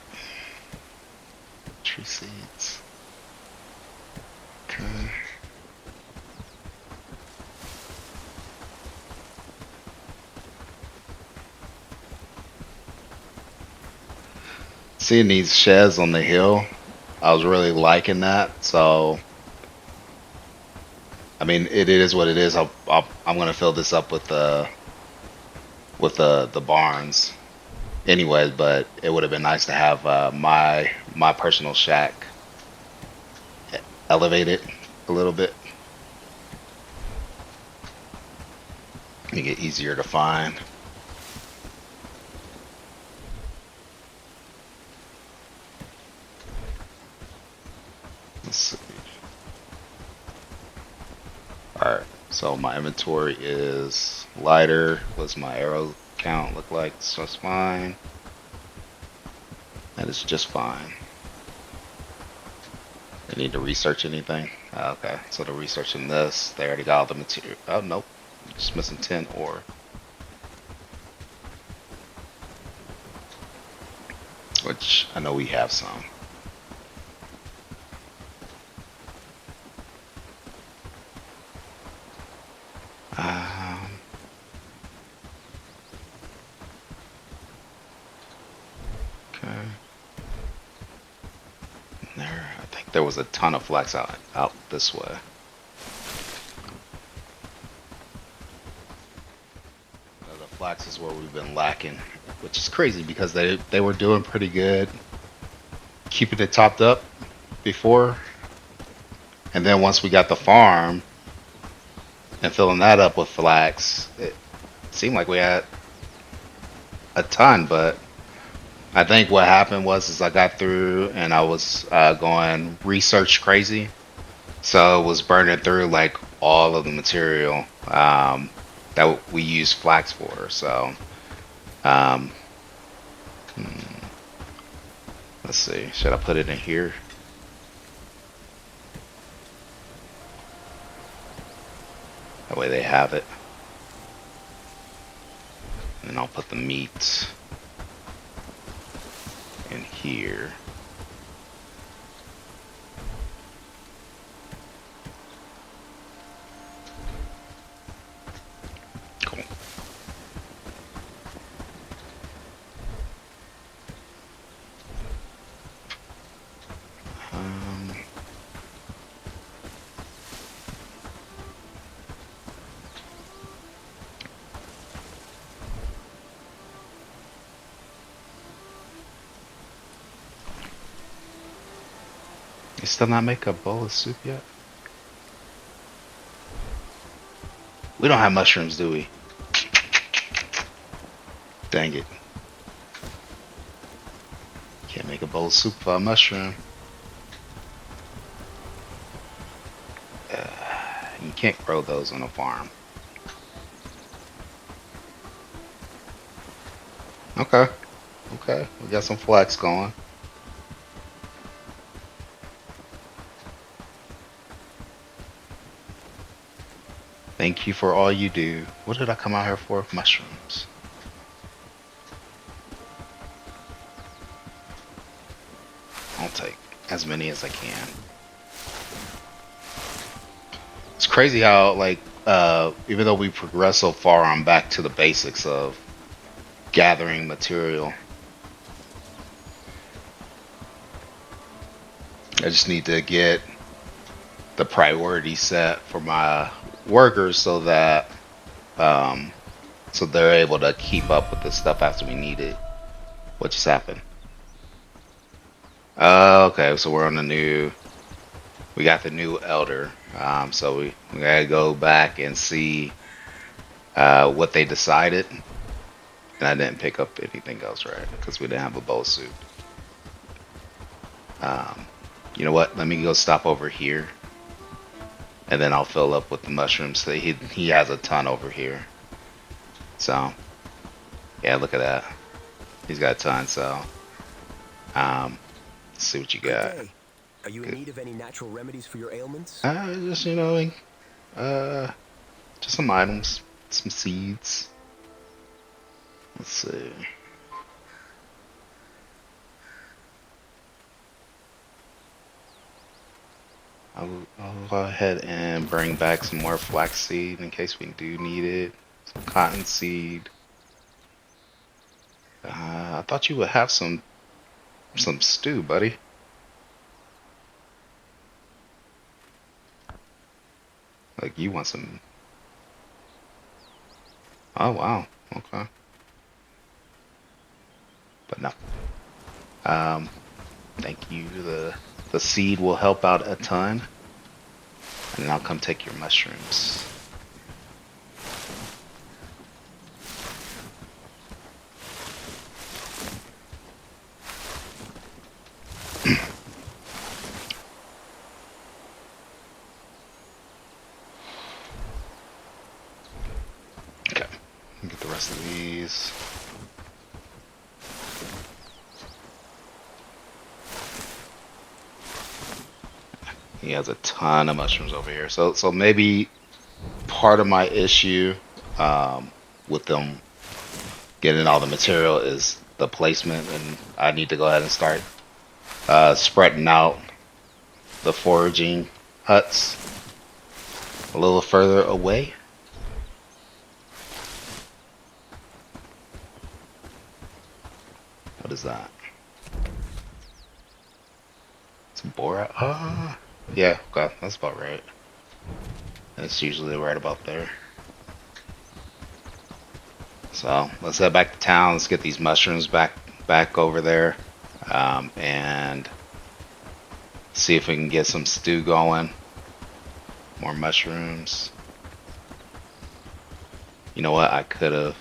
[SPEAKER 1] Tree seeds. Okay. Seeing these sheds on the hill, I was really liking that. So, I mean, it is what it is. I'm gonna fill this up with the barns, anyways. But it would have been nice to have my personal shack elevated a little bit. Make it easier to find. Let's see. Alright, so my inventory is lighter. What's my arrow count look like? It's just fine. That is just fine. I need to research anything? Okay, so they're researching this. They already got all the material. Oh, nope. Just missing 10 ore. Which I know we have some. Okay. There, I think there was a ton of flax out this way. The flax is where we've been lacking, which is crazy because they were doing pretty good, keeping it topped up before, and then once we got the farm and filling that up with flax, it seemed like we had a ton. But I think what happened was I got through and I was going research crazy, so it was burning through like all of the material that we use flax for. So let's see, should I put it in here? That way they have it. And then I'll put the meat in here. Cool. You still not make a bowl of soup yet? We don't have mushrooms, do we? Dang it. Can't make a bowl of soup without mushroom. You can't grow those on a farm. Okay. Okay. We got some flax going. Thank you for all you do. What did I come out here for? Mushrooms. I'll take as many as I can. It's crazy how, like, even though we progress so far, I'm back to the basics of gathering material. I just need to get the priority set for my workers so that so they're able to keep up with the stuff after we need it. What just happened? Okay, so we're on the new. We got the new elder. So we gotta go back and see what they decided. And I didn't pick up anything else, right? Because we didn't have a bowl suit. You know what? Let me go stop over here. And then I'll fill up with the mushrooms. So he has a ton over here. So, yeah, look at that. He's got a ton, so. Let's see what you got.
[SPEAKER 11] Hey, are you in need of any natural remedies for your ailments?
[SPEAKER 1] Just, you know, just some items. Some seeds. Let's see. I'll go ahead and bring back some more flaxseed in case we do need it. Some cottonseed. I thought you would have some stew, buddy. Like you want some. Oh wow. Okay. But no. Thank you. The seed will help out a ton. And then I'll come take your mushrooms. Okay. Get the rest of these. He has a ton of mushrooms over here. So maybe part of my issue with them getting all the material is the placement, and I need to go ahead and start spreading out the foraging huts a little further away. What is that? It's borat. Yeah, okay, that's about right. It's usually right about there. So let's head back to town. Let's get these mushrooms back over there, and see if we can get some stew going. More mushrooms. You know what? I could have.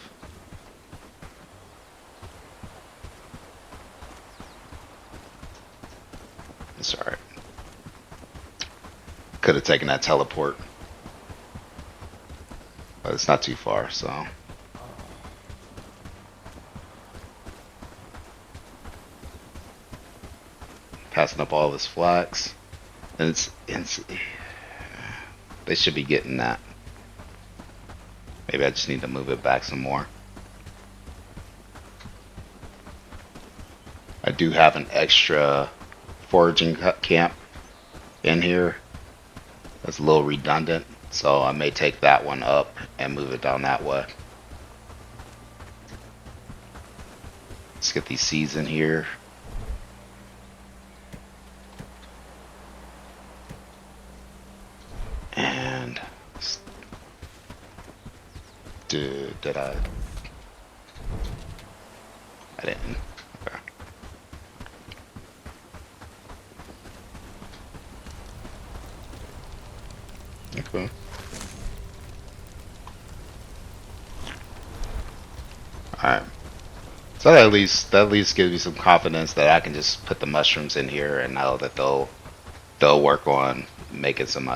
[SPEAKER 1] It's alright. Could have taken that teleport. But it's not too far, so. Passing up all this flax. And it's they should be getting that. Maybe I just need to move it back some more. I do have an extra foraging camp in here. That's a little redundant, so I may take that one up and move it down that way. Let's get these seeds in here. And did I didn't. Okay. Okay. Alright. So that at least gives me some confidence that I can just put the mushrooms in here and know that they'll work on making some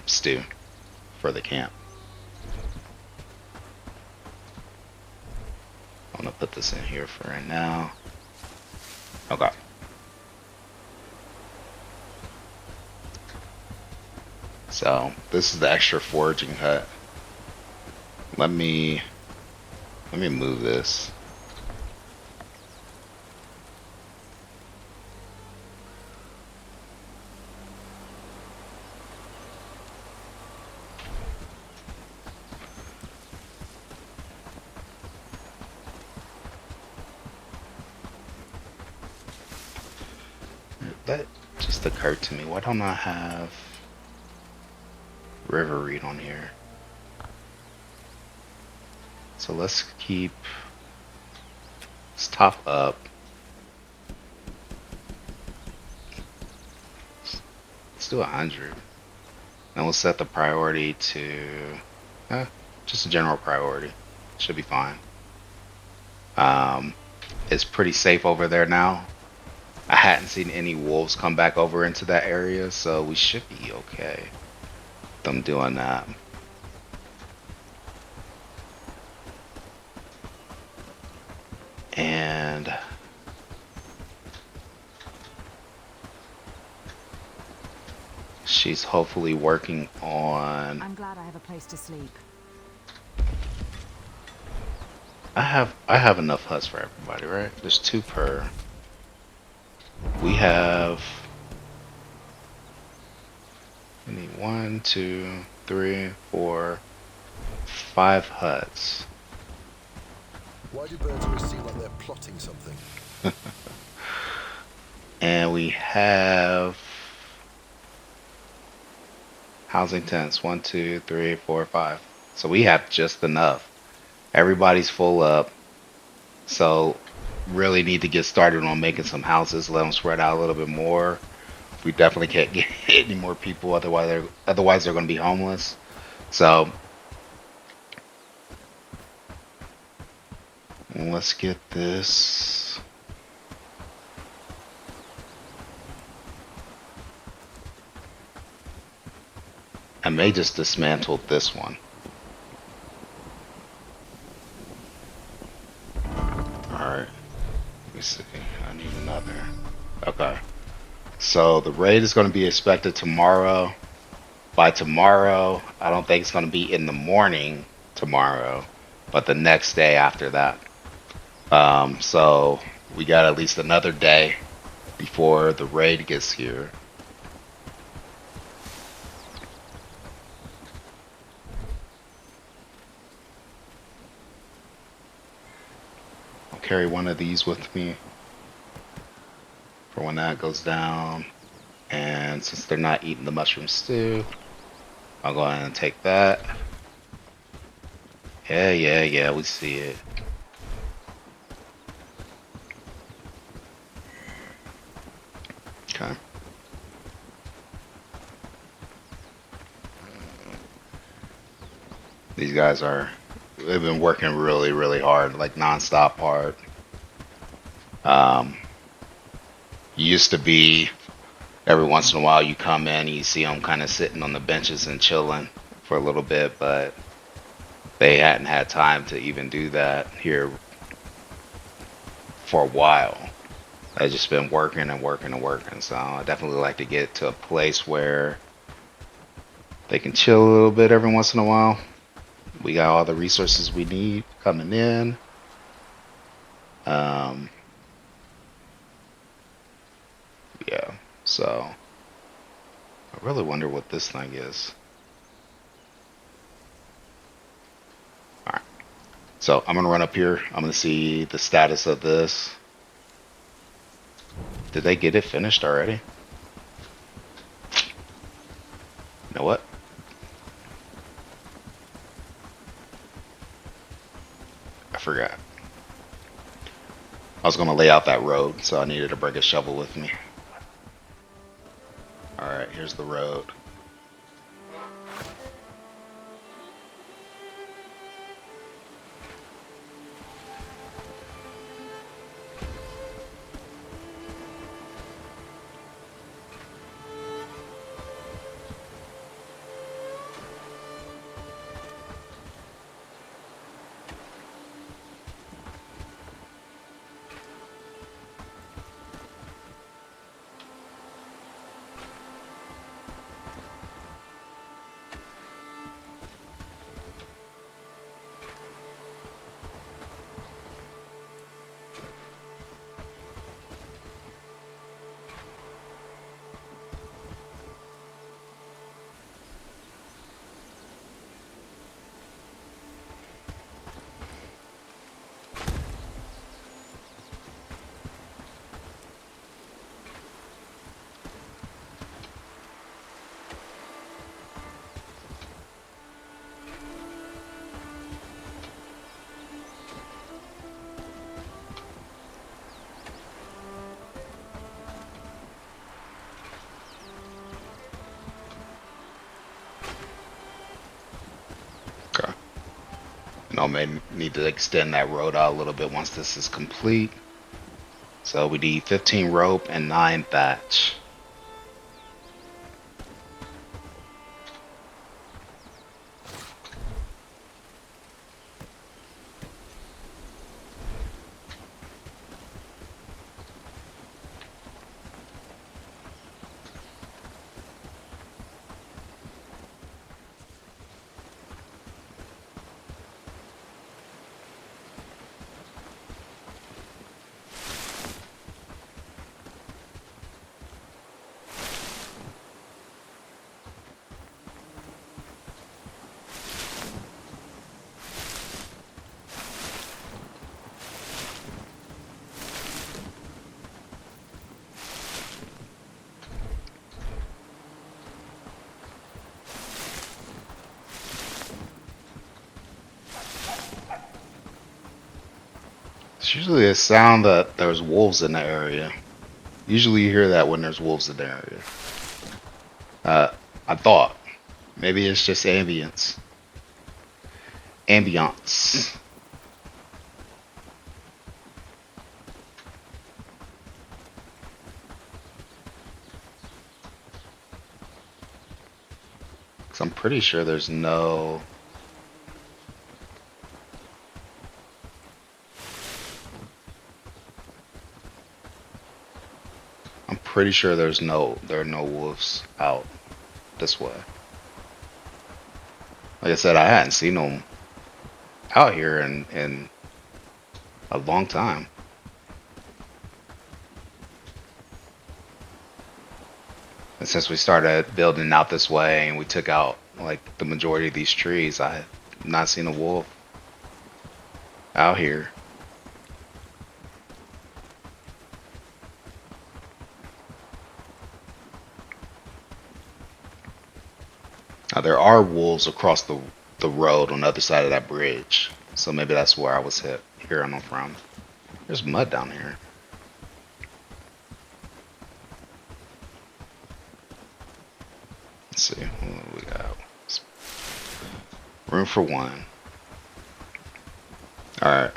[SPEAKER 1] stew for the camp. I'm gonna put this in here for right now. Okay. So this is the extra foraging hut. Let me move this. That just occurred to me. Why don't I have river reed on here? So let's keep this top up. Let's do 100. Then we'll set the priority to just a general priority. Should be fine. It's pretty safe over there now. I hadn't seen any wolves come back over into that area, so we should be okay. Them doing that. And she's hopefully working on.
[SPEAKER 12] I'm glad I have a place to sleep.
[SPEAKER 1] I have enough huts for everybody, right? There's 2 per. We have. We need 1, 2, 3, 4, 5 huts.
[SPEAKER 2] Why do birds always seem like they're plotting something?
[SPEAKER 1] And we have housing tents. 1, 2, 3, 4, 5. So we have just enough. Everybody's full up. So really need to get started on making some houses. Let them spread out a little bit more. We definitely can't get any more people. Otherwise they're going to be homeless. So let's get this. I may just dismantle this one. Alright. Let me see. I need another. Okay. So the raid is going to be expected tomorrow. By tomorrow, I don't think it's going to be in the morning tomorrow, but the next day after that. So we got at least another day before the raid gets here. I'll carry one of these with me for when that goes down. And since they're not eating the mushroom stew, I'll go ahead and take that. Yeah, we see it. Okay. These guys they've been working really, really hard, like non-stop hard. Used to be every once in a while you come in and you see them kind of sitting on the benches and chilling for a little bit, but they hadn't had time to even do that here for a while. I've just been working and working and working, so I definitely like to get to a place where They can chill a little bit every once in a while. We got all the resources we need coming in. Yeah, so I really wonder what this thing is. Alright, so I'm gonna run up here. I'm gonna see the status of this. Did they get it finished already? You know what? I forgot. I was gonna lay out that road, so I needed to bring a shovel with me. Alright, here's the road. Okay. And I may need to extend that road out a little bit once this is complete. So we need 15 rope and 9 thatch. It's usually a sound that there's wolves in the area. Usually you hear that when there's wolves in the area. I thought. Maybe it's just ambience. Ambiance. Cause I'm pretty sure there's no... I'm pretty sure there are no wolves out this way. Like I said, I hadn't seen them out here in a long time. And since we started building out this way and we took out like the majority of these trees, I have not seen a wolf out here. Now, there are wolves across the road on the other side of that bridge. So maybe that's where I was hearing them from. There's mud down here. Let's see. What do we got? Room for one. Alright.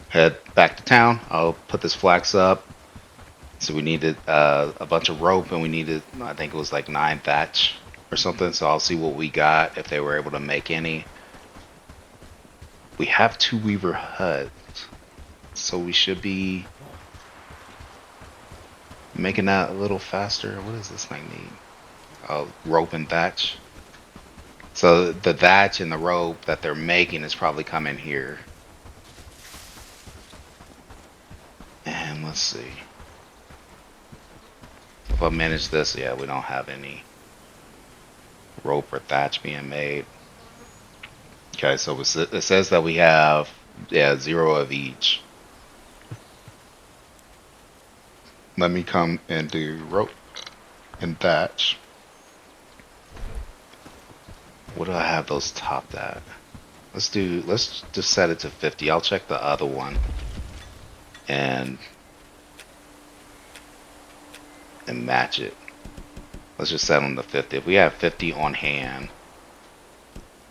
[SPEAKER 1] Head back to town. I'll put this flax up. So we needed a bunch of rope and we needed, I think it was like 9 thatch or something. So I'll see what we got, if they were able to make any. We have 2 weaver huts. So we should be making that a little faster. What does this thing need? Rope and thatch. So the thatch and the rope that they're making is probably coming here. And let's see. If I manage this, yeah, we don't have any rope or thatch being made. Okay, so it says that we have, yeah, 0 of each. Let me come and do rope and thatch. What do I have those topped at? Let's just set it to 50. I'll check the other one and match it. Let's just set on the 50. If we have 50 on hand,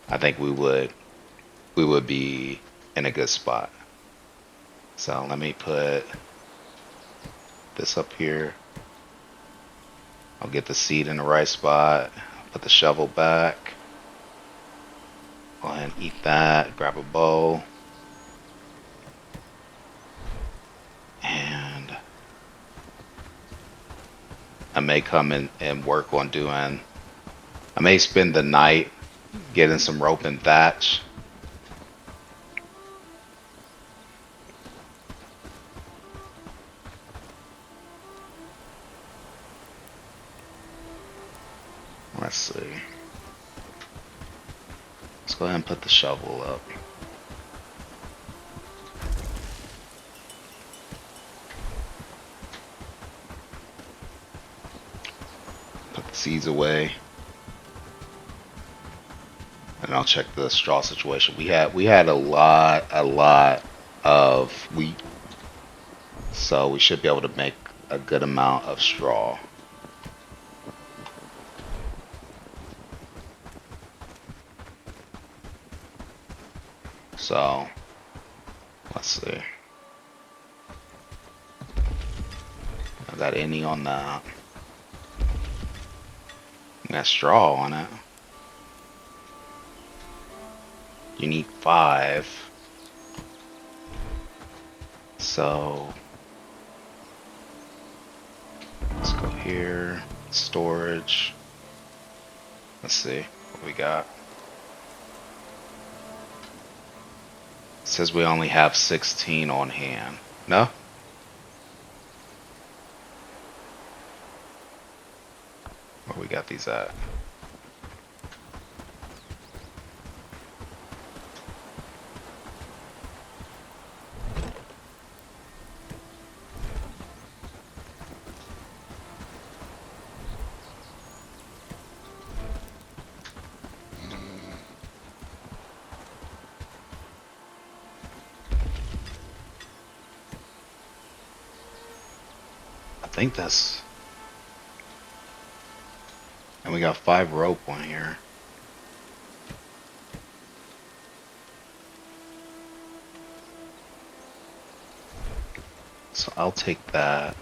[SPEAKER 1] I think we would be in a good spot. So let me put this up here. I'll get the seed in the right spot. Put the shovel back. Go ahead and eat that. Grab a bowl. And I may come in and work on doing, I may spend the night getting some rope and thatch. Let's see. Let's go ahead and put the shovel up. Put the seeds away. And I'll check the straw situation. We had a lot of wheat. So we should be able to make a good amount of straw. So, let's see. I got any on that. Got straw on it. You need 5. So, let's go here. Storage. Let's see what we got. Says we only have 16 on hand. No? Where we got these at? I think that's, and we got 5 rope on here. So I'll take that.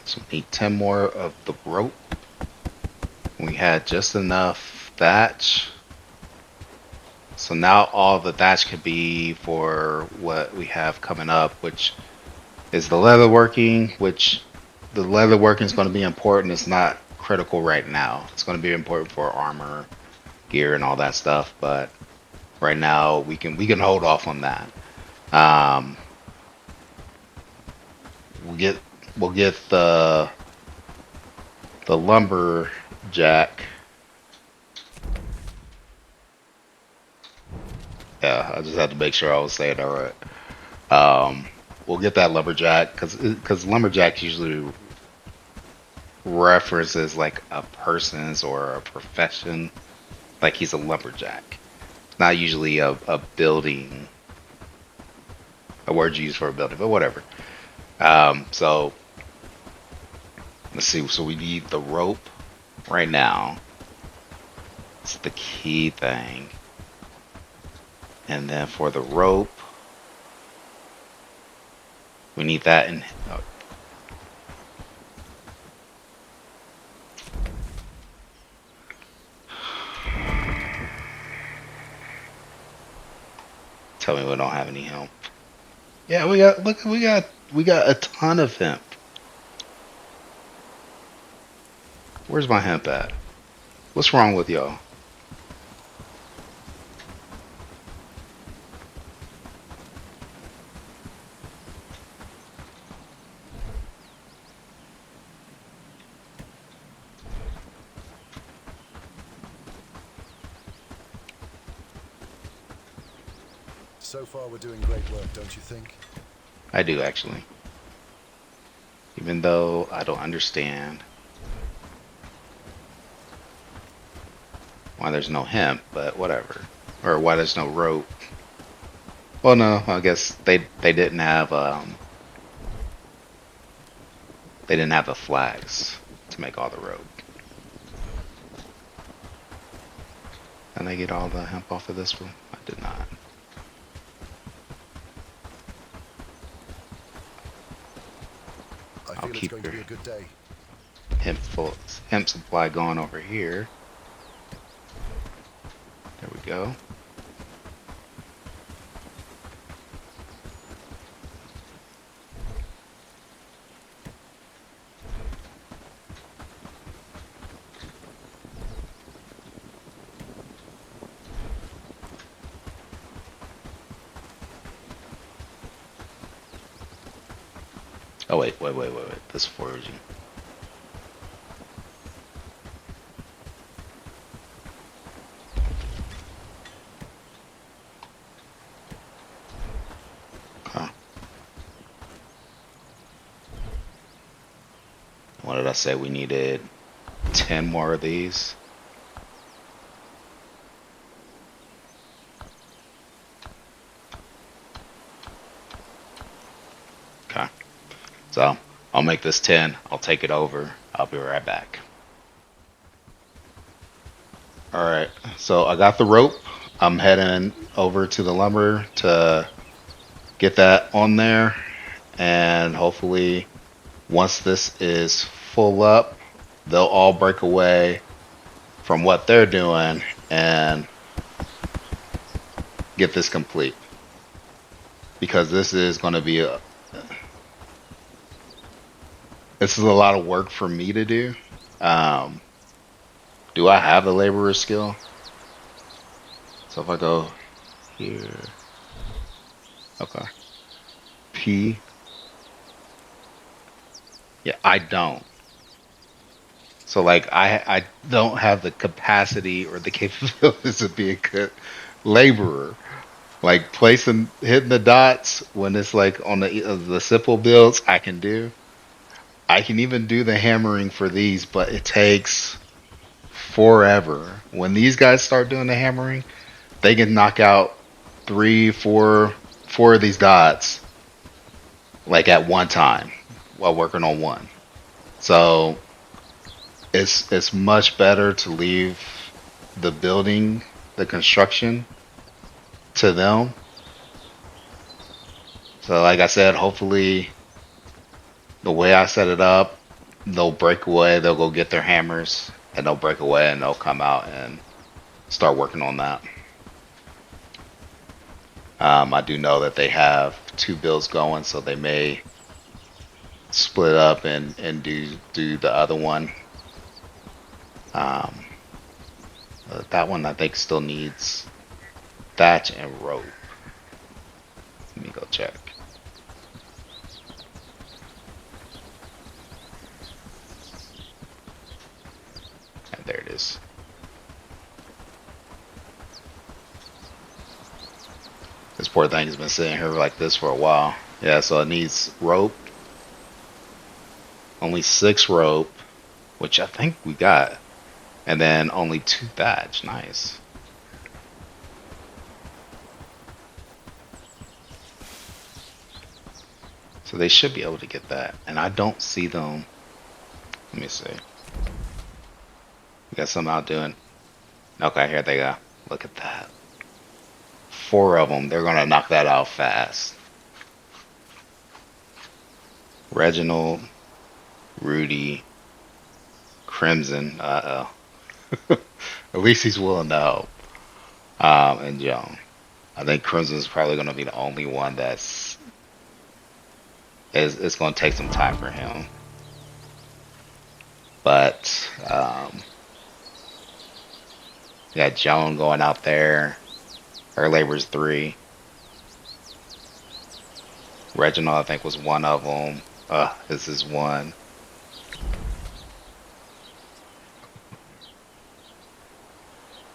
[SPEAKER 1] So we need 10 more of the rope. We had just enough thatch. So now all the thatch could be for what we have coming up, which is the leatherworking, which the leatherworking is going to be important. It's not critical right now. It's going to be important for armor, gear, and all that stuff. But right now we can hold off on that. We'll get the lumberjack. Yeah, I just had to make sure I was saying that right. We'll get that lumberjack because lumberjack usually references like a person's or a profession, like he's a lumberjack. It's not usually a building, a word used for a building, but whatever. So let's see. So we need the rope right now. It's the key thing. And then for the rope, we need that in. Oh. Tell me we don't have any help. Yeah, we got a ton of hemp. Where's my hemp at? What's wrong with y'all?
[SPEAKER 2] So far, we're doing great work, don't you think?
[SPEAKER 1] I do actually. Even though I don't understand why there's no hemp, but whatever. Or why there's no rope. Well, no, I guess they didn't have they didn't have the flags to make all the rope. And I get all the hemp off of this one? I did not.
[SPEAKER 2] I feel it's going to be a good day.
[SPEAKER 1] Hemp supply going over here. There we go. Oh wait. This foraging. Huh. What did I say? We needed 10 more of these. Okay. So I'll make this 10. I'll take it over. I'll be right back. Alright, so I got the rope. I'm heading over to the lumber to get that on there. And hopefully, once this is full up, they'll all break away from what they're doing and get this complete. Because this is going to be this is a lot of work for me to do. Do I have the laborer skill? So if I go here, okay, P, yeah, I don't. So like I don't have the capacity or the capabilities to be a good laborer. Like hitting the dots when it's like on the simple builds, I can do. I can even do the hammering for these, but it takes forever. When these guys start doing the hammering, they can knock out four of these dots like at one time while working on one. So it's much better to leave the building, the construction to them. So like I said, hopefully the way I set it up, they'll break away, they'll go get their hammers, and they'll break away and they'll come out and start working on that. I do know that they have 2 builds going, so they may split up and do the other one. That one I think still needs thatch and rope. Let me go check. And there it is. This poor thing has been sitting here like this for a while. Yeah, so it needs rope. Only 6 rope, which I think we got. And then only 2 thatch. Nice. So they should be able to get that. And I don't see them. Let me see. We got some out doing. Okay, here they go. Look at that. 4 of them. They're going to knock that out fast. Reginald, Rudy, Crimson. Uh-oh. At least he's willing to help. And Joan. I think Crimson's probably going to be the only one that's it's going to take some time for him. But we got Joan going out there. Her labor's 3. Reginald, I think, was one of them. This is one.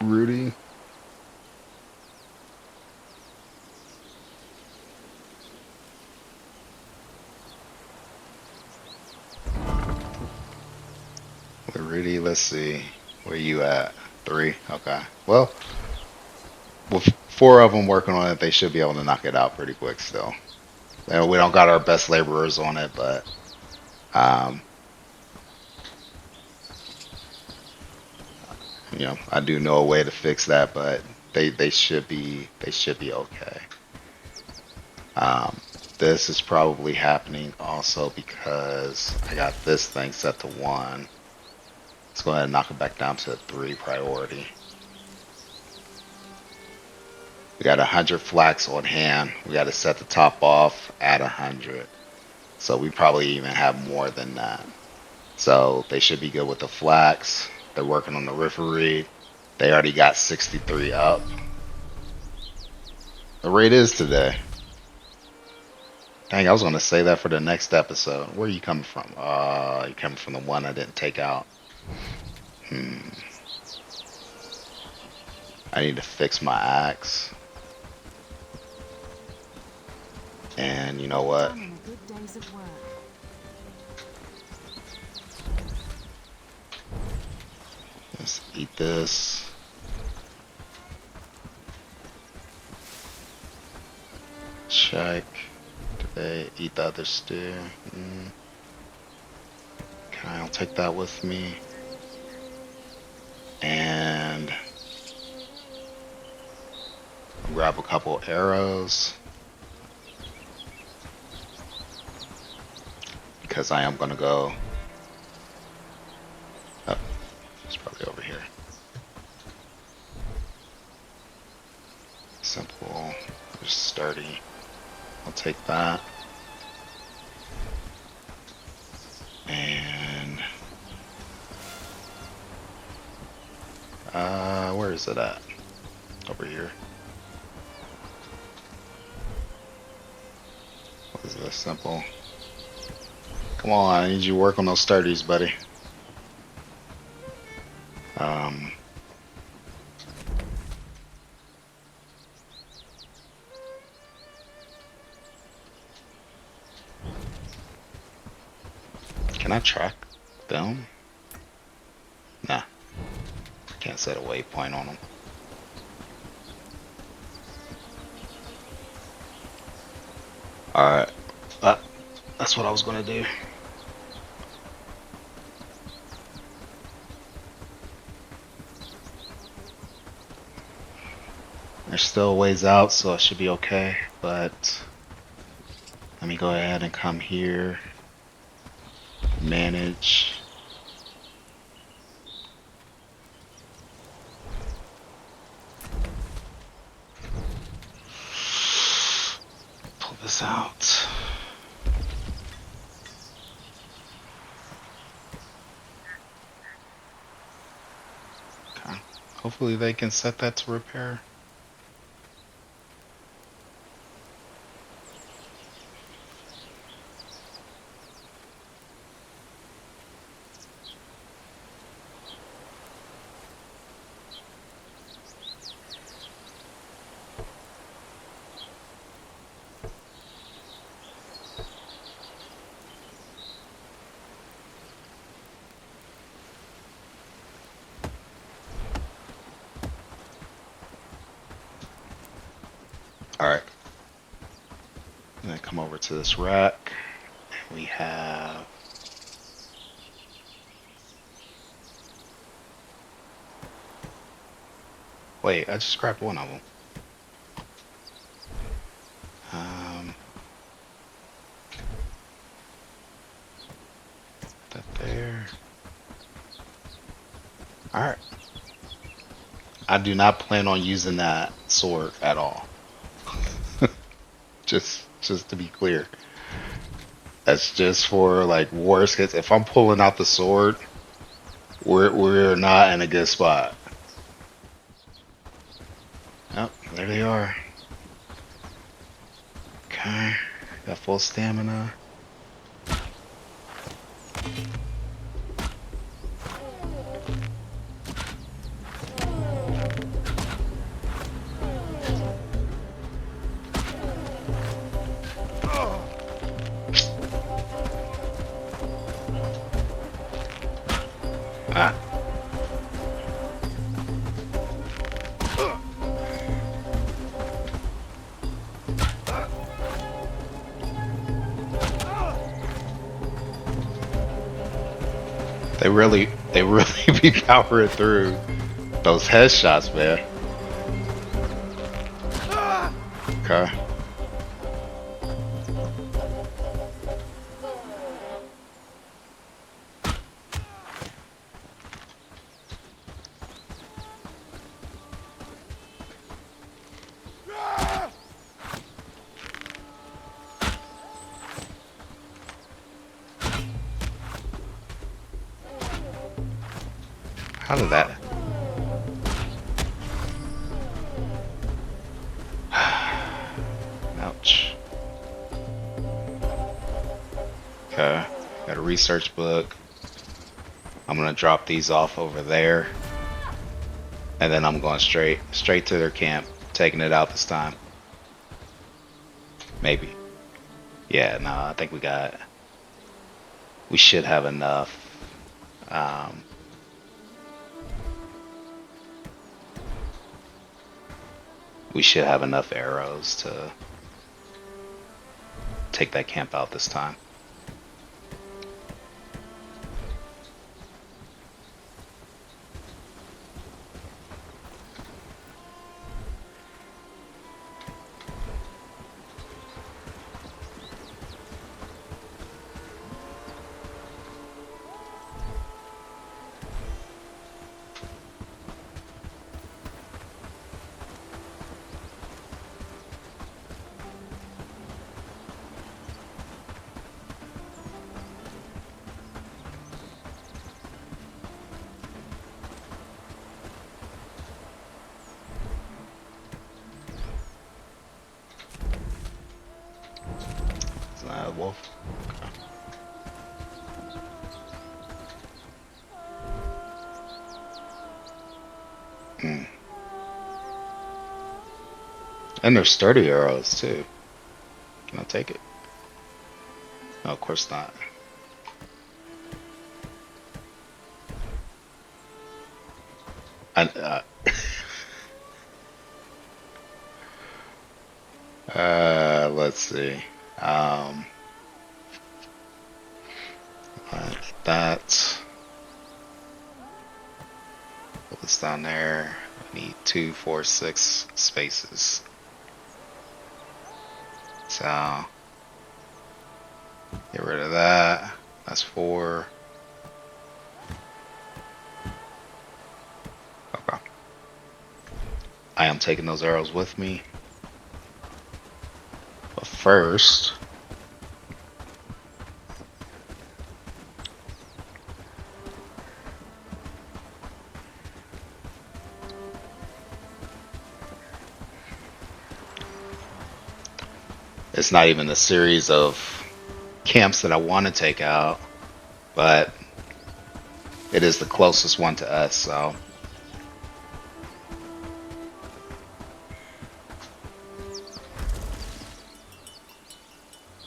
[SPEAKER 1] Rudy. Rudy, let's see. Where you at? 3? Okay. Well, with 4 of them working on it, they should be able to knock it out pretty quick still. And we don't got our best laborers on it, but you know, I do know a way to fix that, but they should be okay. This is probably happening also because I got this thing set to 1. Let's go ahead and knock it back down to a 3 priority. We got 100 flax on hand. We got to set the top off at 100. So we probably even have more than that. So they should be good with the flax. They're working on the referee. They already got 63 up. The rate is today. Dang, I was going to say that for the next episode. Where are you coming from? You're coming from the one I didn't take out. I need to fix my axe. And you know what? Let's eat this. Check. Today, eat the other stew. Okay, I'll take that with me. And grab a couple arrows. Because I am going to go. Oh, it's probably over here. Simple, just sturdy. I'll take that. And where is it at? Over here. What is this? Simple. Come on, I need you to work on those sturdies, buddy. Can I track them? Nah. Can't set a waypoint on them. Alright. That's what I was gonna do. They're still a ways out, so it should be okay, but let me go ahead and come here. Manage. Pull this out. Okay. Hopefully they can set that to repair. Alright. And then come over to this rack. And we have wait, I just grabbed one of them. That there. Alright. I do not plan on using that sword at all. Just to be clear. That's just for like worst case. If I'm pulling out the sword, we're not in a good spot. Oh, there they are. Okay, got full stamina. Ah. They really be powering through those headshots, man. Okay. How did that? Ouch. Okay. Got a research book. I'm gonna drop these off over there. And then I'm going straight to their camp, taking it out this time. Maybe. Yeah, no, I think we should have enough. We should have enough arrows to take that camp out this time. Is that a wolf? Okay. And they're sturdy arrows too. Can I take it? No, of course not. I, let's see. Like that. Put this down there. I need 2, 4, 6 spaces. So get rid of that. That's 4. Okay. I am taking those arrows with me. But first, it's not even a series of camps that I want to take out, but it is the closest one to us, so.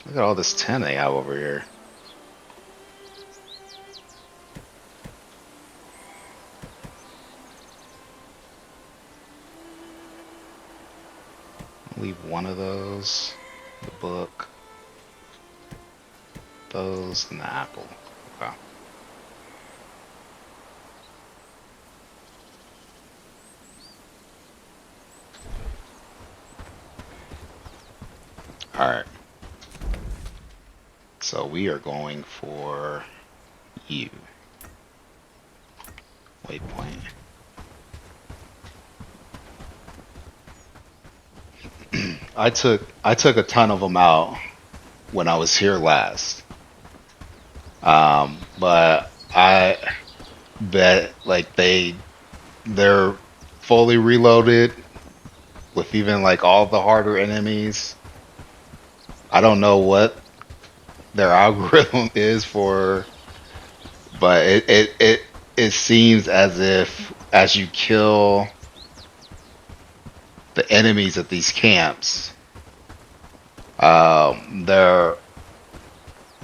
[SPEAKER 1] Look at all this tin they have over here. I'll leave one of those, the book, those, and the apple. Okay. Alright. So we are going for you. Waypoint. I took a ton of them out when I was here last. But I bet like they're fully reloaded with even like all the harder enemies. I don't know what their algorithm is for, but it seems as if as you kill the enemies at these camps, they're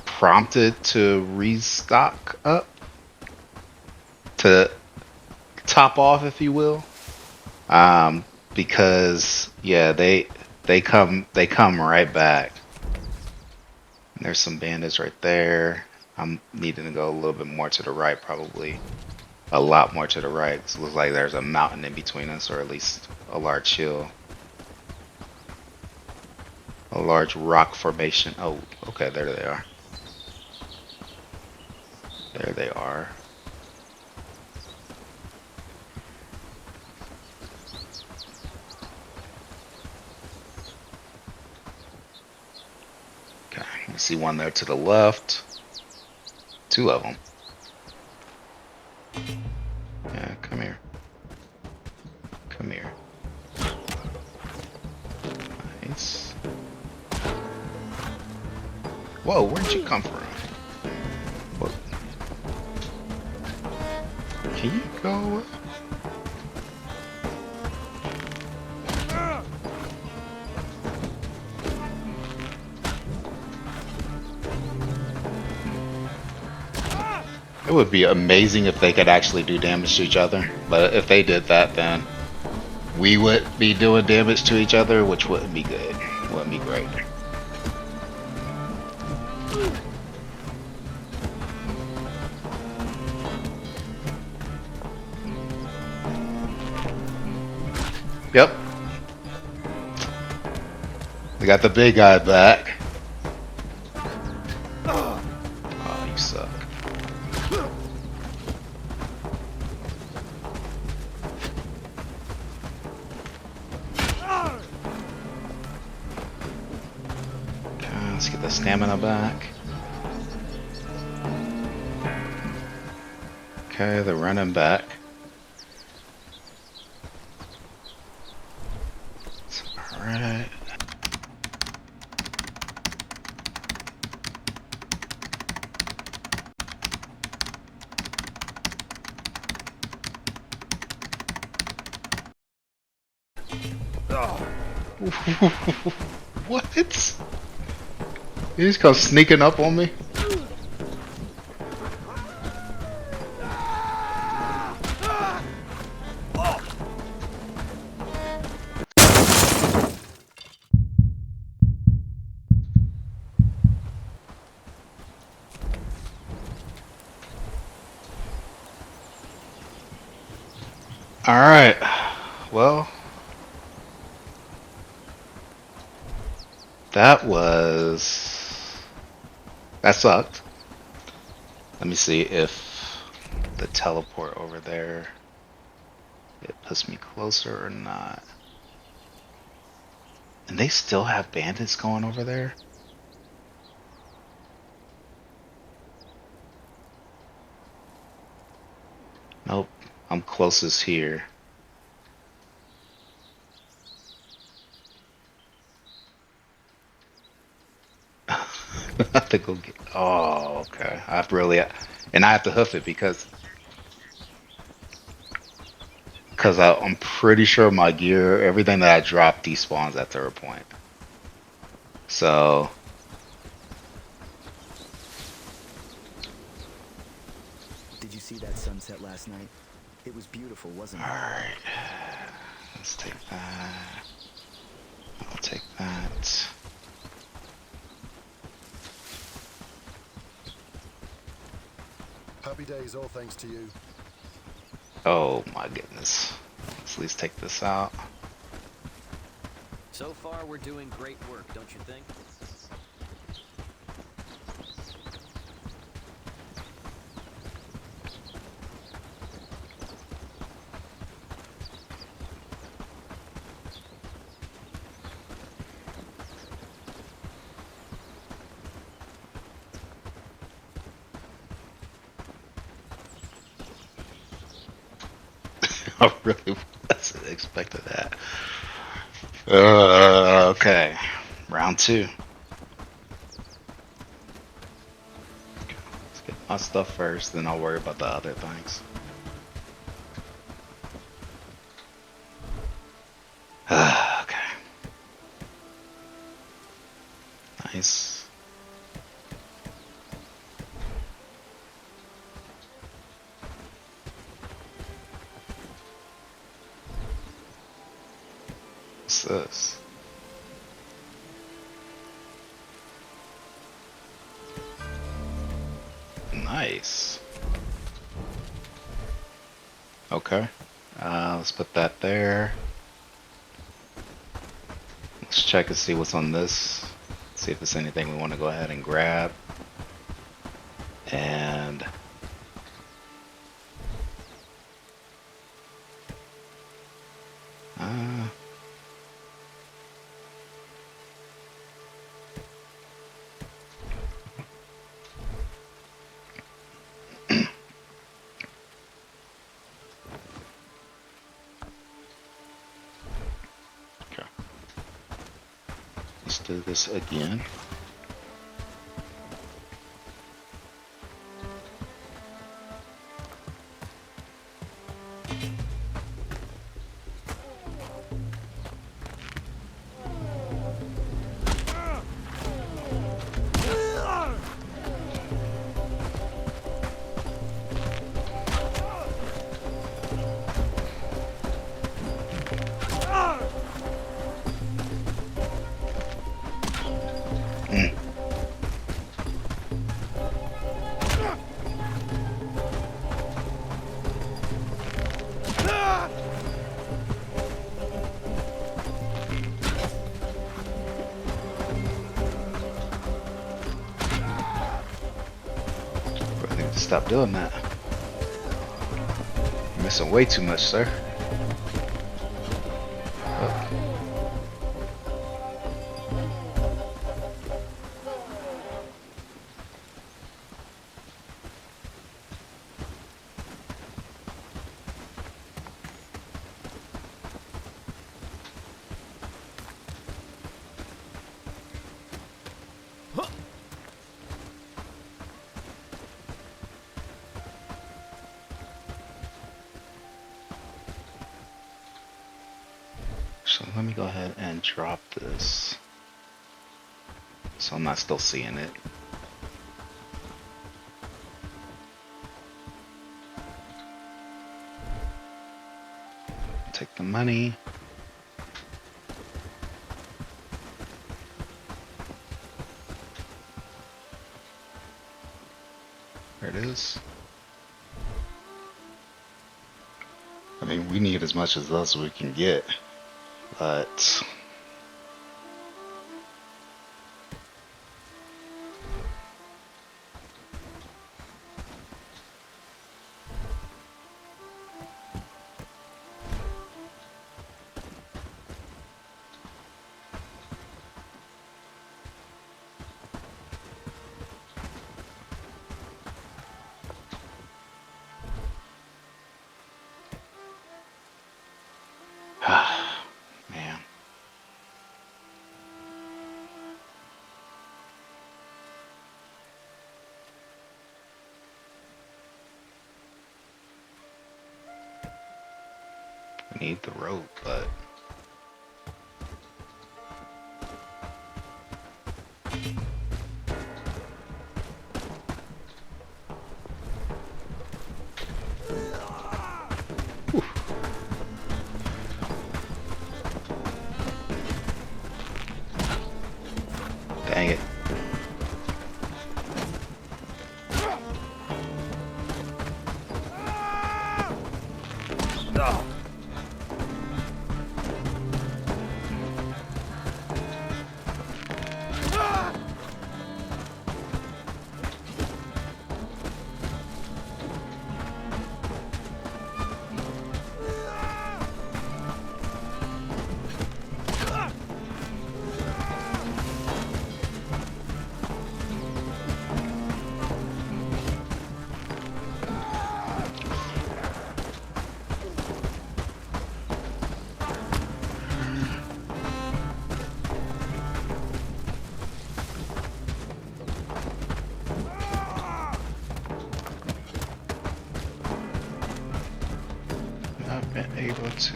[SPEAKER 1] prompted to restock up, to top off, if you will. Because yeah, they come right back. And there's some bandits right there. I'm needing to go a little bit more to the right, probably a lot more to the right. 'Cause it looks like there's a mountain in between us, or at least a large hill, a large rock formation. Oh, okay, there they are. There they are. Okay, I see one there to the left. Two of them. Yeah, come here. Come here. Nice. Whoa, where'd you come from? What? Can you go? It would be amazing if they could actually do damage to each other, but if they did that, then we would be doing damage to each other, which wouldn't be good. Wouldn't be great. Yep. We got the big guy back. Oh, you suck. Okay, let's get the stamina back. Okay, they're running back. Alright. What? He just come sneaking up on me? Alright. Well, that sucked. Let me see if the teleport over there, it puts me closer or not. And they still have bandits going over there? Nope, I'm closest here. I have to go get. Oh, okay. And I have to hoof it because I'm pretty sure my gear, everything that I drop, despawns at third point. So
[SPEAKER 11] Did you see that sunset last night? It was beautiful, wasn't it?
[SPEAKER 1] all right, let's take that. I'll take that.
[SPEAKER 2] Happy days, all thanks to you.
[SPEAKER 1] Oh my goodness. Let's at least take this out.
[SPEAKER 12] So far, we're doing great work, don't you think?
[SPEAKER 1] I really wasn't expecting that. Okay, round two. Let's get my stuff first, then I'll worry about the other things. Okay. Nice. What's this? Nice. Okay. Let's put that there. Let's check and see what's on this. See if there's anything we want to go ahead and grab. And okay. Let's do this again. Stop doing that. You're missing way too much, sir. Oh. So let me go ahead and drop this so I'm not still seeing it. Take the money. There it is. I mean, we need as much as those we can get. But man. We need the rope, but dang it. able to.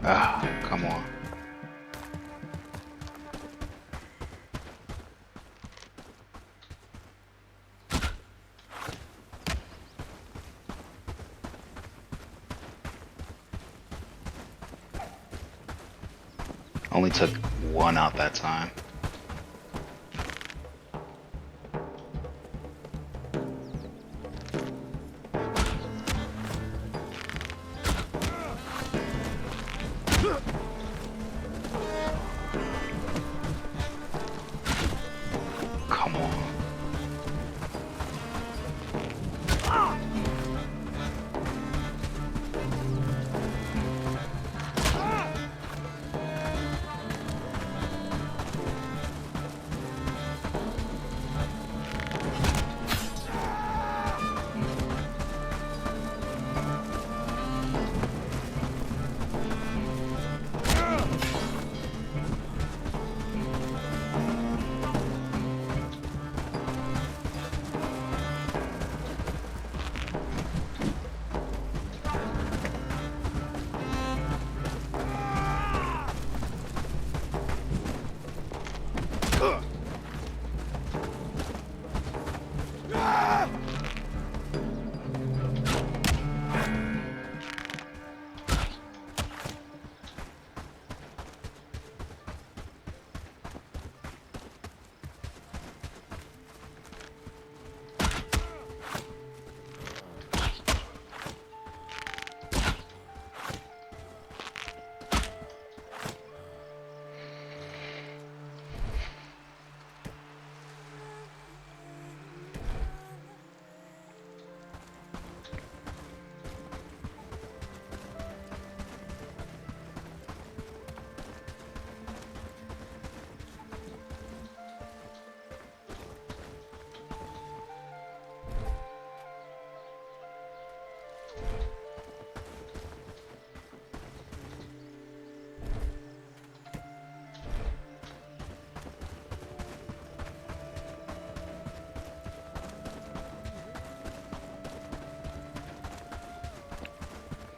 [SPEAKER 1] Ah, come on. Only took one out that time. Come on.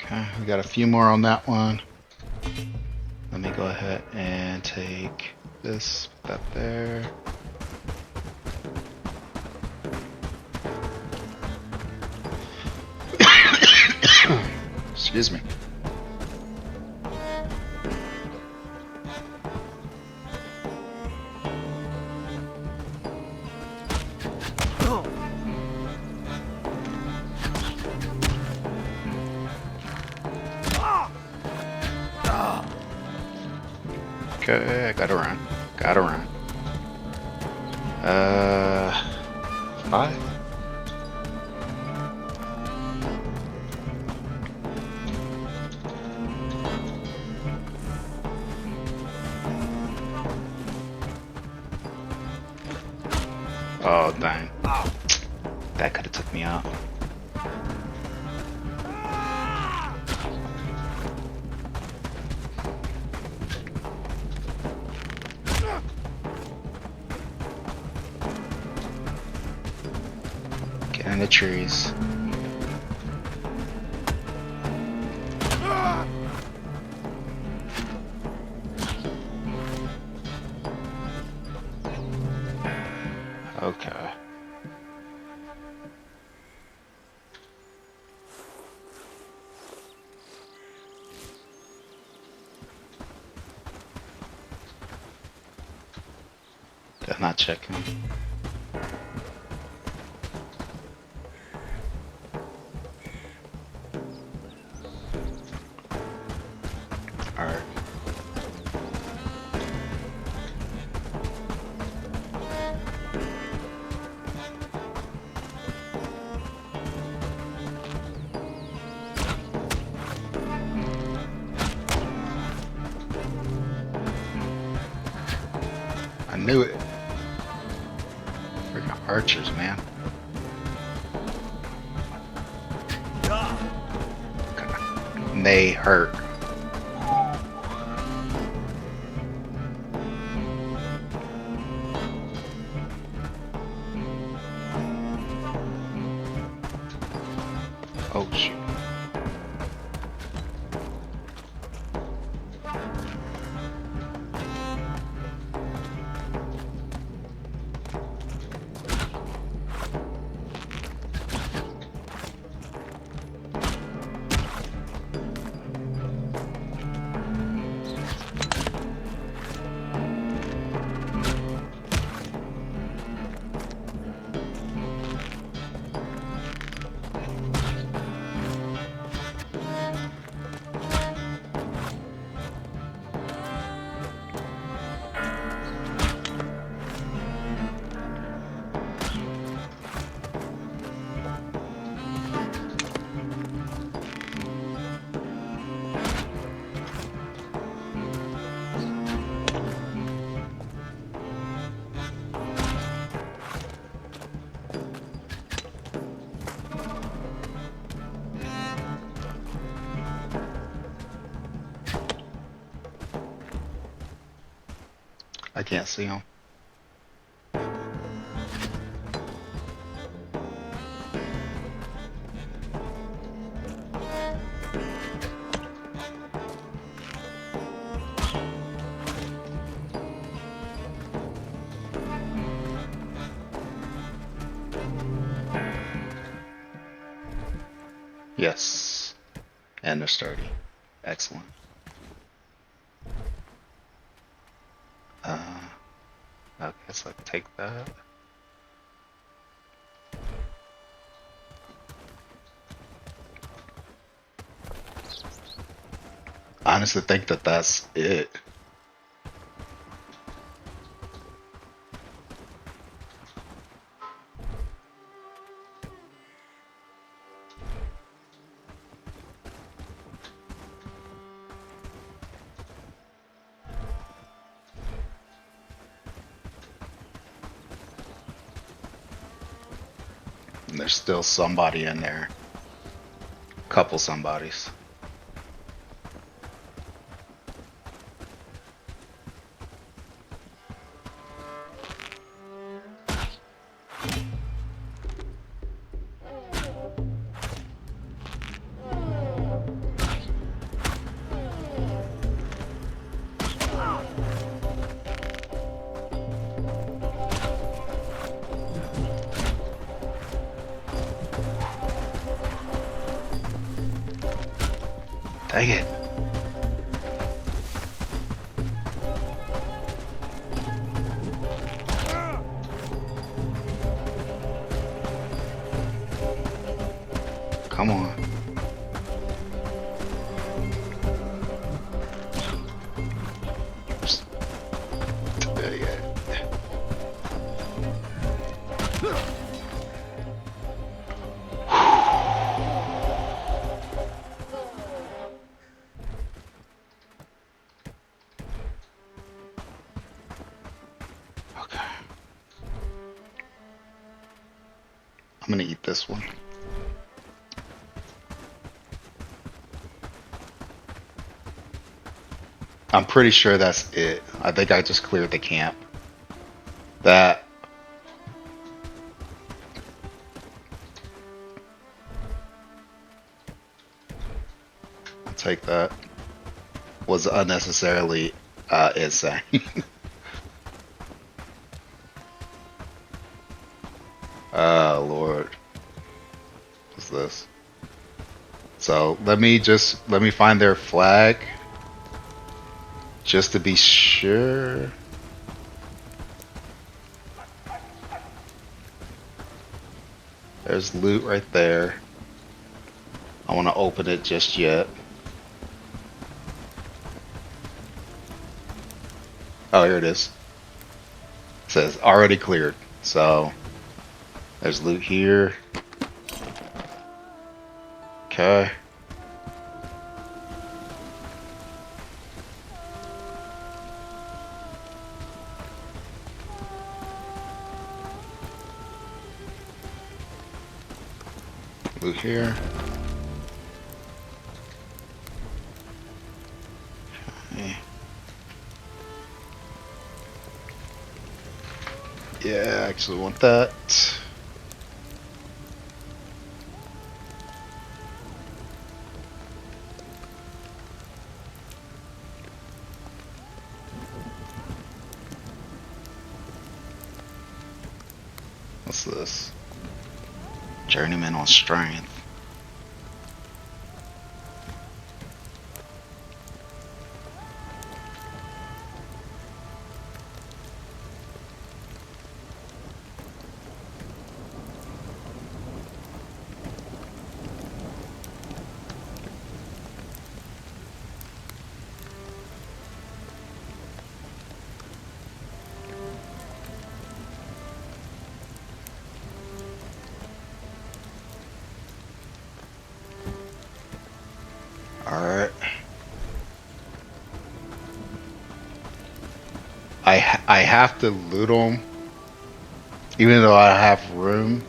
[SPEAKER 1] Okay, we got a few more on that one. Let me go ahead and take this, put that there. Excuse me. Okay, I gotta run. Gotta run. 5? Oh, dang. That could have took me out. Get in the trees. Okay. They're not checking. Alright. I knew it. Freaking archers, man. And they hurt. I can't see him. Yes. And they're sturdy. Excellent. Okay, so take that. I honestly think that that's it. And there's still somebody in there. Couple somebodies. Dang it. Come on. Yeah. Okay. I'm gonna eat this one. I'm pretty sure that's it. I think I just cleared the camp. That. I'll take that. Was unnecessarily insane. Oh Lord. What's this? So let me find their flag. Just to be sure. There's loot right there. I want to open it just yet. Oh, here it is. It says already cleared. So there's loot here. Okay. Loot here. Okay. Yeah, I actually want that. What's this? Journeyman on strength. Alright. I have to loot them, even though I have room,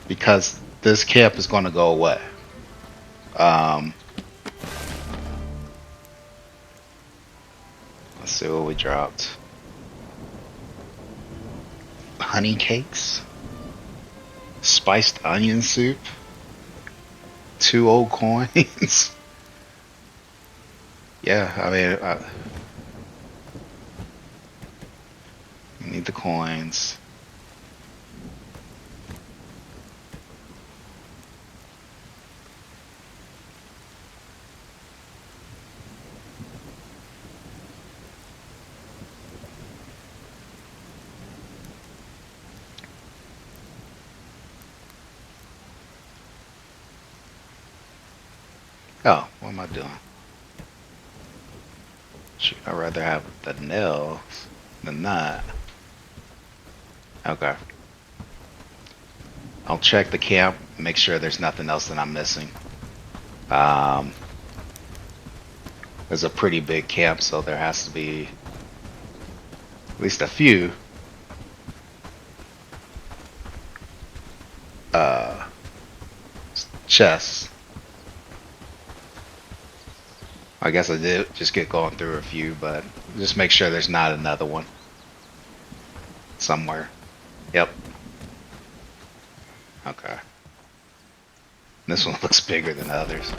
[SPEAKER 1] because this camp is going to go away. Let's see what we dropped. honey cakes, spiced onion soup, 2 old coins. Yeah, I mean, we need the coins. Oh, what am I doing? Shoot, I'd rather have the nails than that. Okay. I'll check the camp, make sure there's nothing else that I'm missing. There's a pretty big camp, so there has to be at least a few chests. I guess I did just get going through a few, but just make sure there's not another one somewhere. Yep. Okay. This one looks bigger than others.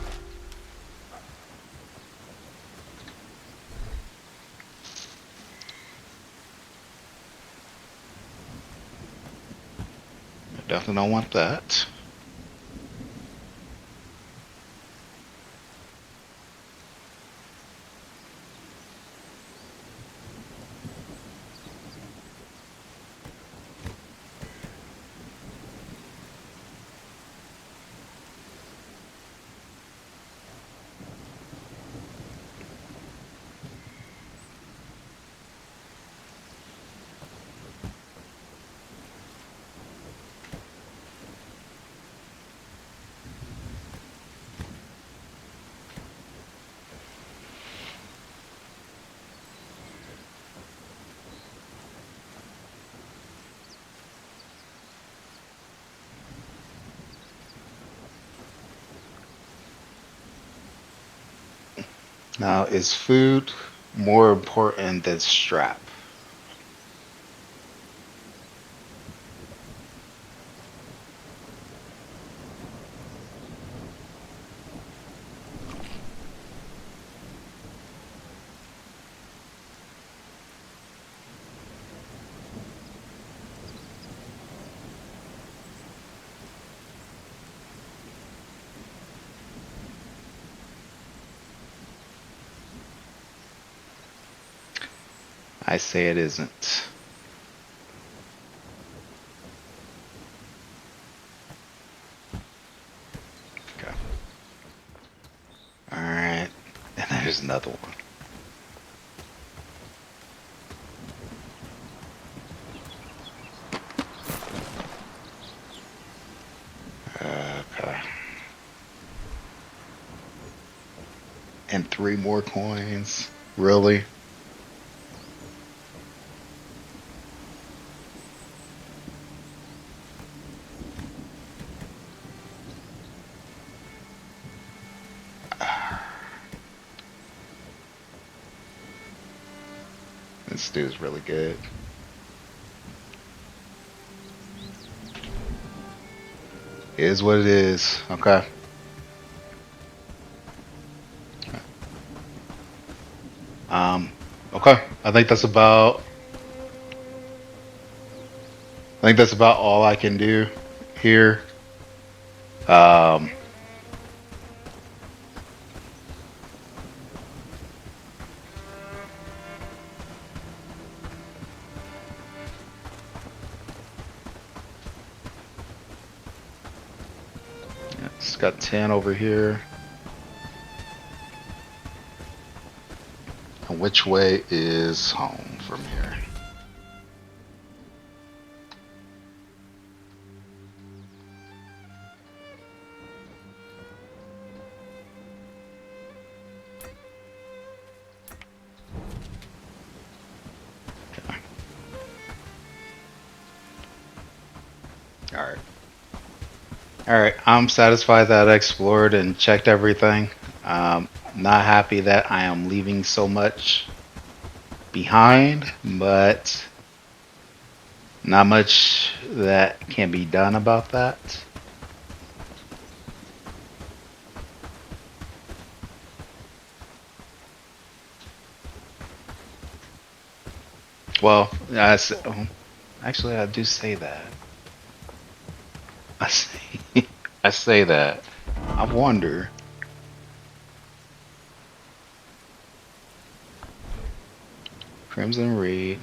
[SPEAKER 1] I definitely don't want that. Now, is food more important than strap? I say it isn't. Okay. Alright. And there's another one. Okay. And 3 more coins. Really? This dude's really good. It is what it is. Okay. Okay. I think that's about all I can do here. It's got 10 over here. And which way is home from here? Okay. All right. All right, I'm satisfied that I explored and checked everything. Not happy that I am leaving so much behind, but Not much that can be done about that. Well, actually, I do say that. I say, I say that. I wonder. Crimson Reed.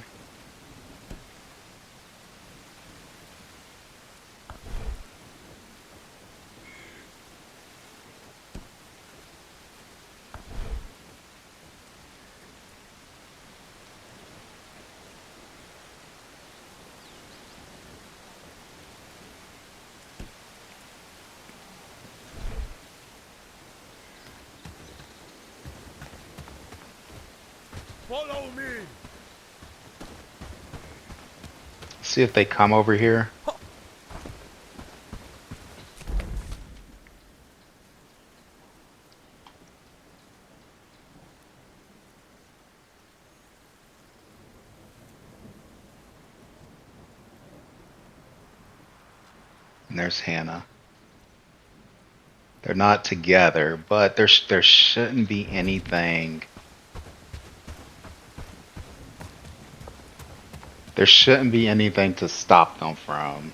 [SPEAKER 13] Follow me.
[SPEAKER 1] See if they come over here. And there's Hannah. They're not together, but there shouldn't be anything. There shouldn't be anything to stop them from.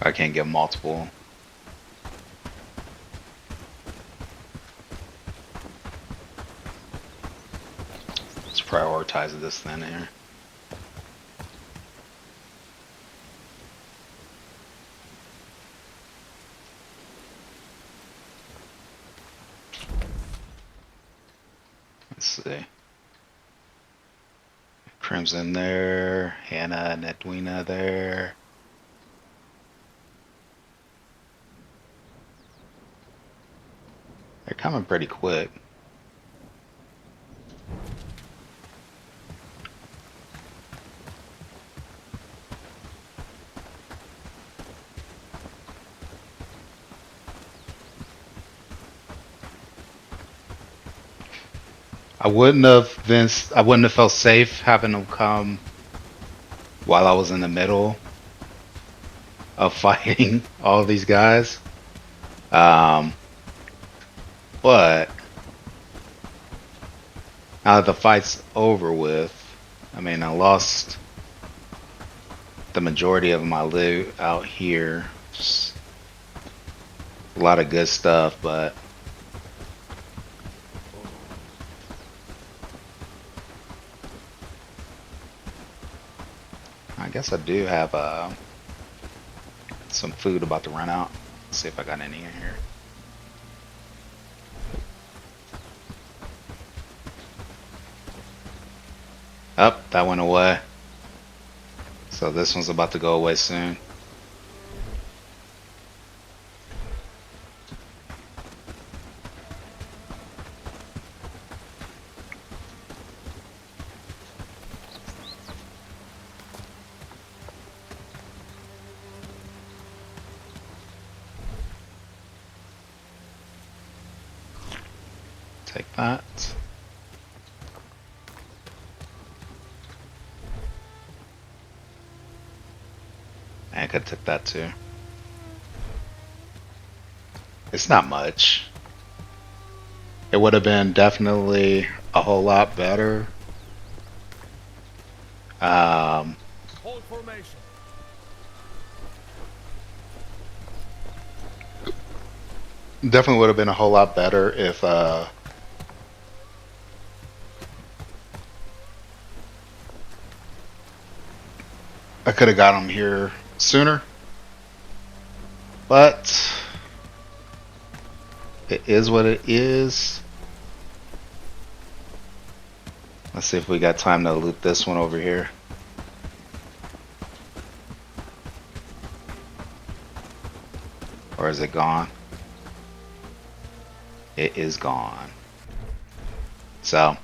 [SPEAKER 1] I can't get multiple. Let's prioritize this then here. Let's see. Crimson there, Hannah and Edwina there. They're coming pretty quick. I wouldn't have felt safe having them come while I was in the middle of fighting all these guys. But now that the fight's over with, I mean, I lost the majority of my loot out here. Just a lot of good stuff, but I guess I do have some food about to run out. Let's see if I got any in here. Oh, that went away. So this one's about to go away soon. Take that. I could take that too. It's not much. It would have been definitely a whole lot better.
[SPEAKER 13] Hold formation.
[SPEAKER 1] Definitely would have been a whole lot better I could have got him here sooner, but it is what it is. Let's see if we got time to loot this one over here. Or is it gone? It is gone. So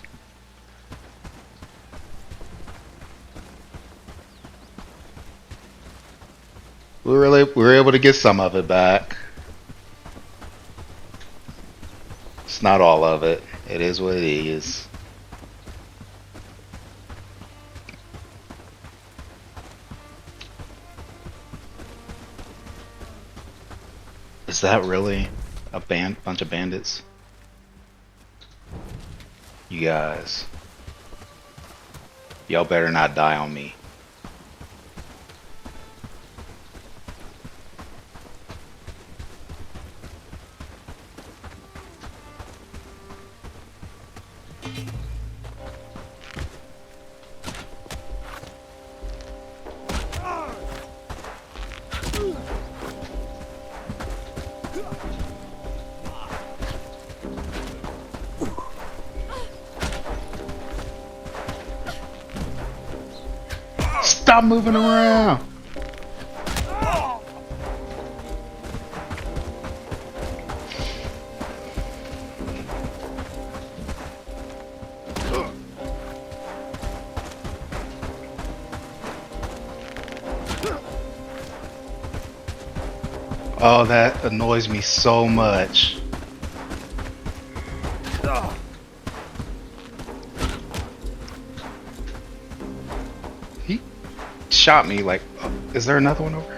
[SPEAKER 1] we were able to get some of it back. It's not all of it. It is what it is. Is that really a bunch of bandits? You guys, y'all better not die on me. Stop moving around! Oh, that annoys me so much. He shot me like, oh, is there another one over here?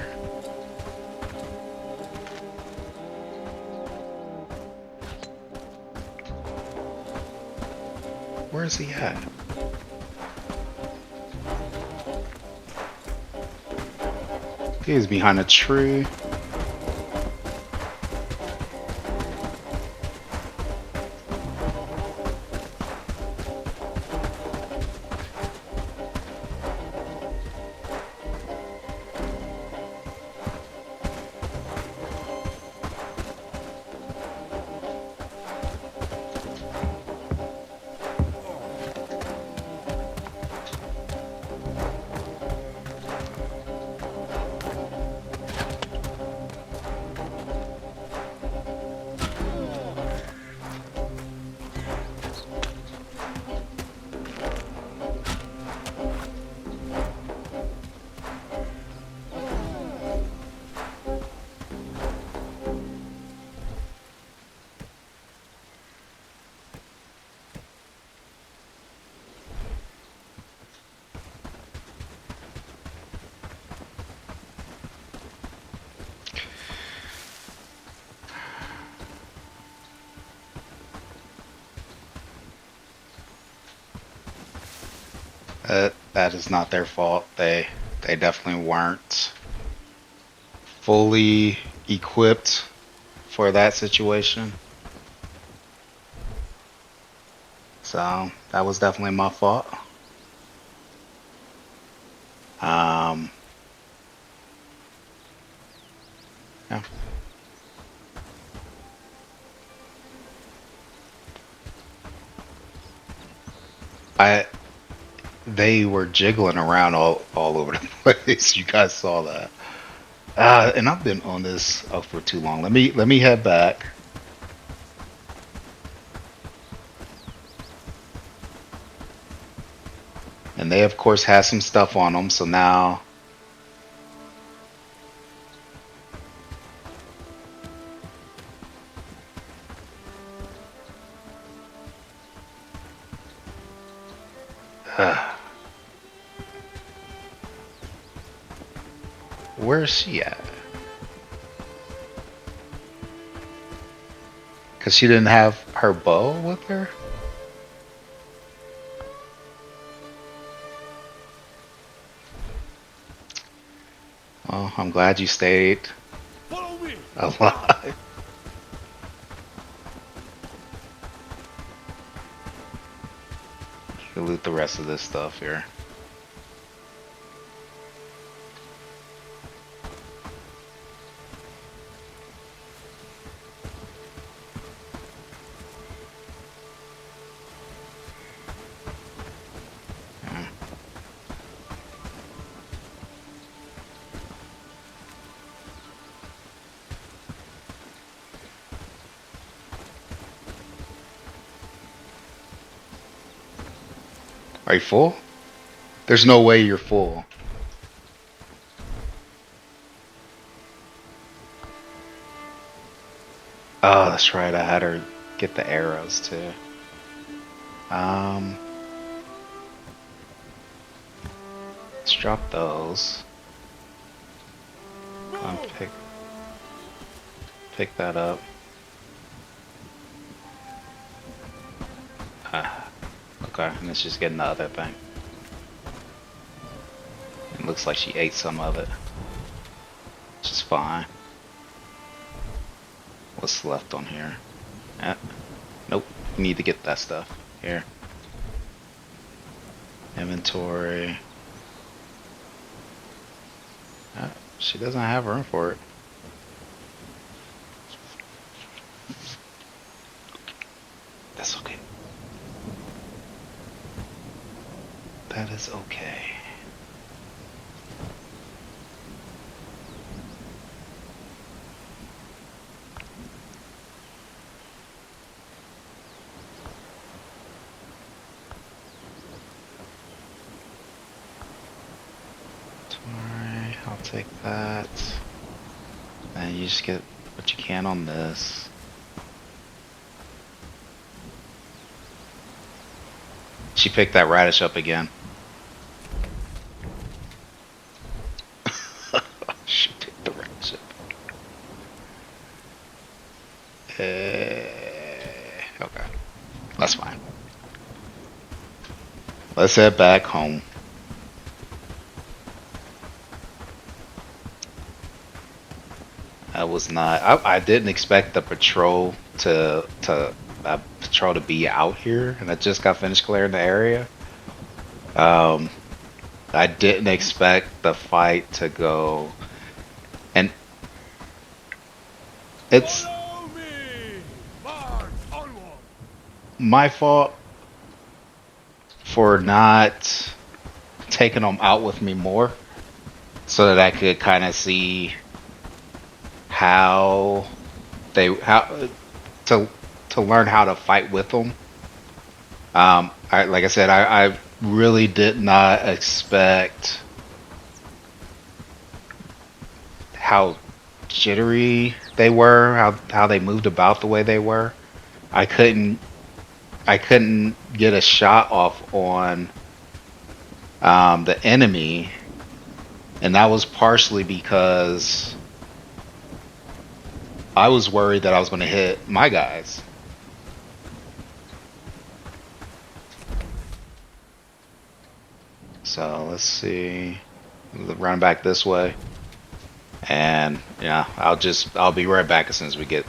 [SPEAKER 1] Where is he at? He's behind a tree. That is not their fault. They definitely weren't fully equipped for that situation. So that was definitely my fault. Yeah. They were jiggling around all over the place. You guys saw that. And I've been on this for too long. Let me head back. And they of course had some stuff on them, so now where is she at? Because she didn't have her bow with her? Oh, I'm glad you stayed alive. You can loot the rest of this stuff here. Are you full? There's no way you're full. Oh, that's right. I had her get the arrows too. Let's drop those. Pick that up. Okay, and let's just get the other thing. It looks like she ate some of it, which is fine. What's left on here? Nope, we need to get that stuff. Here. Inventory. She doesn't have room for it. That's okay. That is okay. Alright, I'll take that. And you just get what you can on this. She picked that radish up again. She picked the radish up. Okay. That's fine. Let's head back home. I was not. I didn't expect the patrol to be out here, and I just got finished clearing the area. I didn't expect the fight to go, and it's my fault for not taking them out with me more, so that I could kind of see how to learn how to fight with them. Like I said, I really did not expect how jittery they were, how they moved about the way they were. I couldn't get a shot off on the enemy, and that was partially because I was worried that I was going to hit my guys. So let's see, run back this way, and yeah, I'll be right back as soon as we get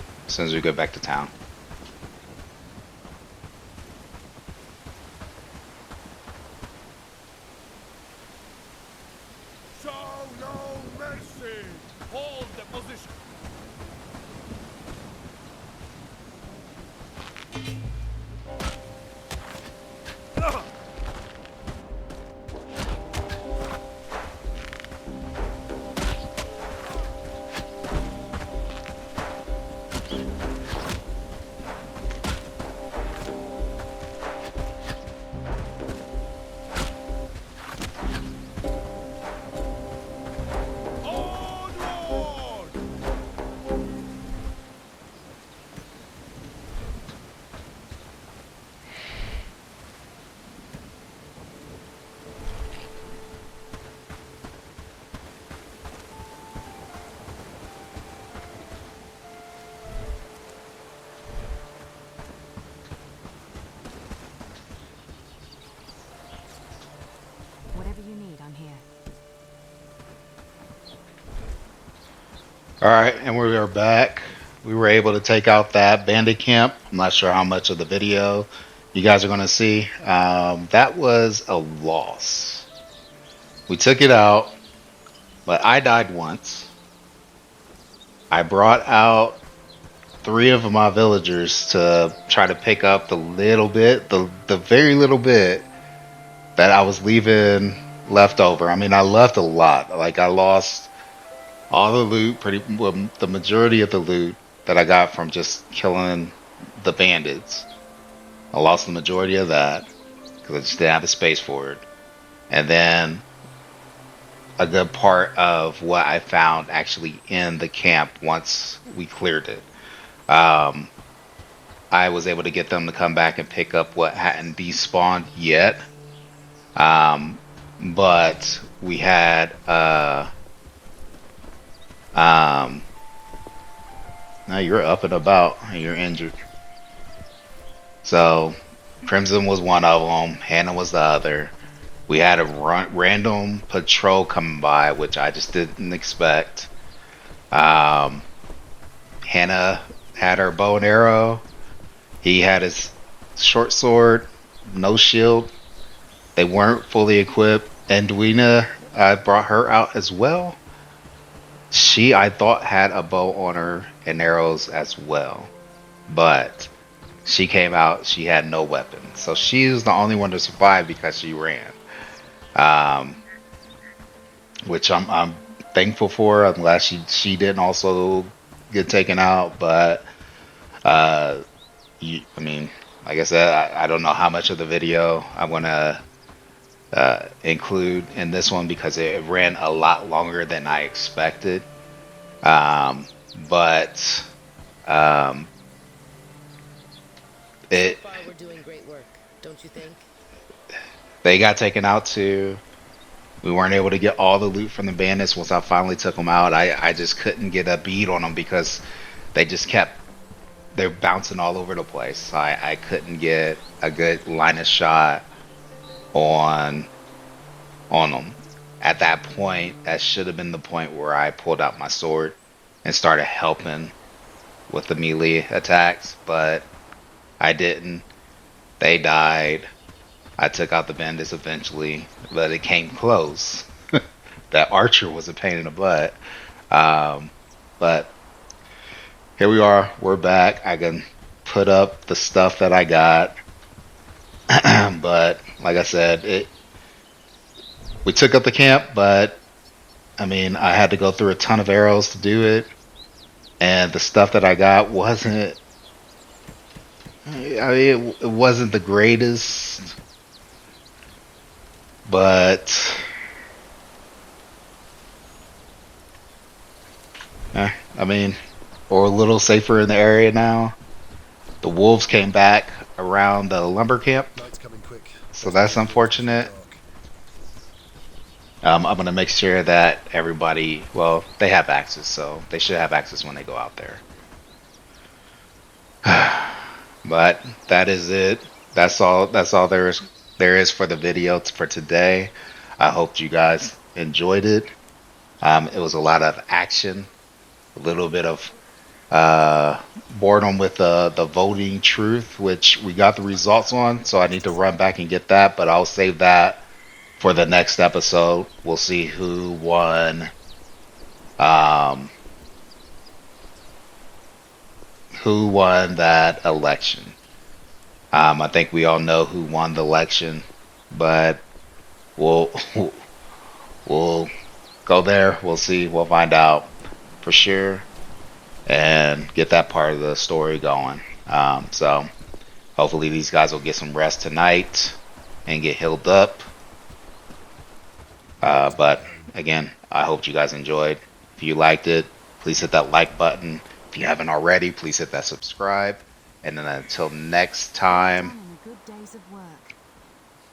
[SPEAKER 1] back to town.
[SPEAKER 13] Show no mercy. Hold the position.
[SPEAKER 1] Alright, and we are back. We were able to take out that bandit camp. I'm not sure how much of the video you guys are going to see. That was a loss. We took it out, but I died once. I brought out 3 of my villagers to try to pick up the little bit, the very little bit that I was leaving left over. I mean, I left a lot. Like, I lost all the loot, the majority of the loot that I got from just killing the bandits. I lost the majority of that. because I just didn't have the space for it. And then a good part of what I found actually in the camp once we cleared it. I was able to get them to come back and pick up what hadn't despawned yet. But we had now you're up and about and you're injured. So Crimson was one of them, Hannah was the other. We had a random patrol coming by, which I just didn't expect. Hannah had her bow and arrow. He had his short sword, no shield. They weren't fully equipped. And Edwina, I brought her out as well. She, I thought, had a bow on her and arrows as well. But she came out, she had no weapon. So she was the only one to survive because she ran. Which I'm thankful for. I'm glad she didn't also get taken out. But, I mean, like I said, I don't know how much of the video I'm going to include in this one because it ran a lot longer than I expected. But it.
[SPEAKER 14] We're doing great work, don't you think?
[SPEAKER 1] They got taken out too. We weren't able to get all the loot from the bandits once I finally took them out. I just couldn't get a bead on them because they just they're bouncing all over the place. I couldn't get a good line of shot on them. At that point, that should have been the point where I pulled out my sword and started helping with the melee attacks, but I didn't. They died. I took out the bandits eventually, but it came close. That archer was a pain in the butt. But here we are. We're back. I can put up the stuff that I got. But like I said, we took up the camp, but I mean, I had to go through a ton of arrows to do it. And the stuff that I got wasn't, I mean, it wasn't the greatest. But I mean, we're a little safer in the area now. The wolves came back around the lumber camp, so that's unfortunate. I'm going to make sure that everybody, well, they have access, so they should have access when they go out there. But that is it. That's all there is for the video for today. I hope you guys enjoyed it. It was a lot of action, a little bit of boredom with the voting truth, which we got the results on, so I need to run back and get that, but I'll save that for the next episode. We'll see who won that election. I think we all know who won the election, but we'll go there. We'll see. We'll find out for sure and get that part of the story going. So hopefully these guys will get some rest tonight and get healed up. But again, I hope you guys enjoyed. If you liked it, please hit that like button. If you haven't already, please hit that subscribe. And then until next time,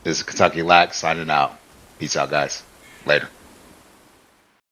[SPEAKER 1] this is Kentucky Lack signing out. Peace out, guys. Later.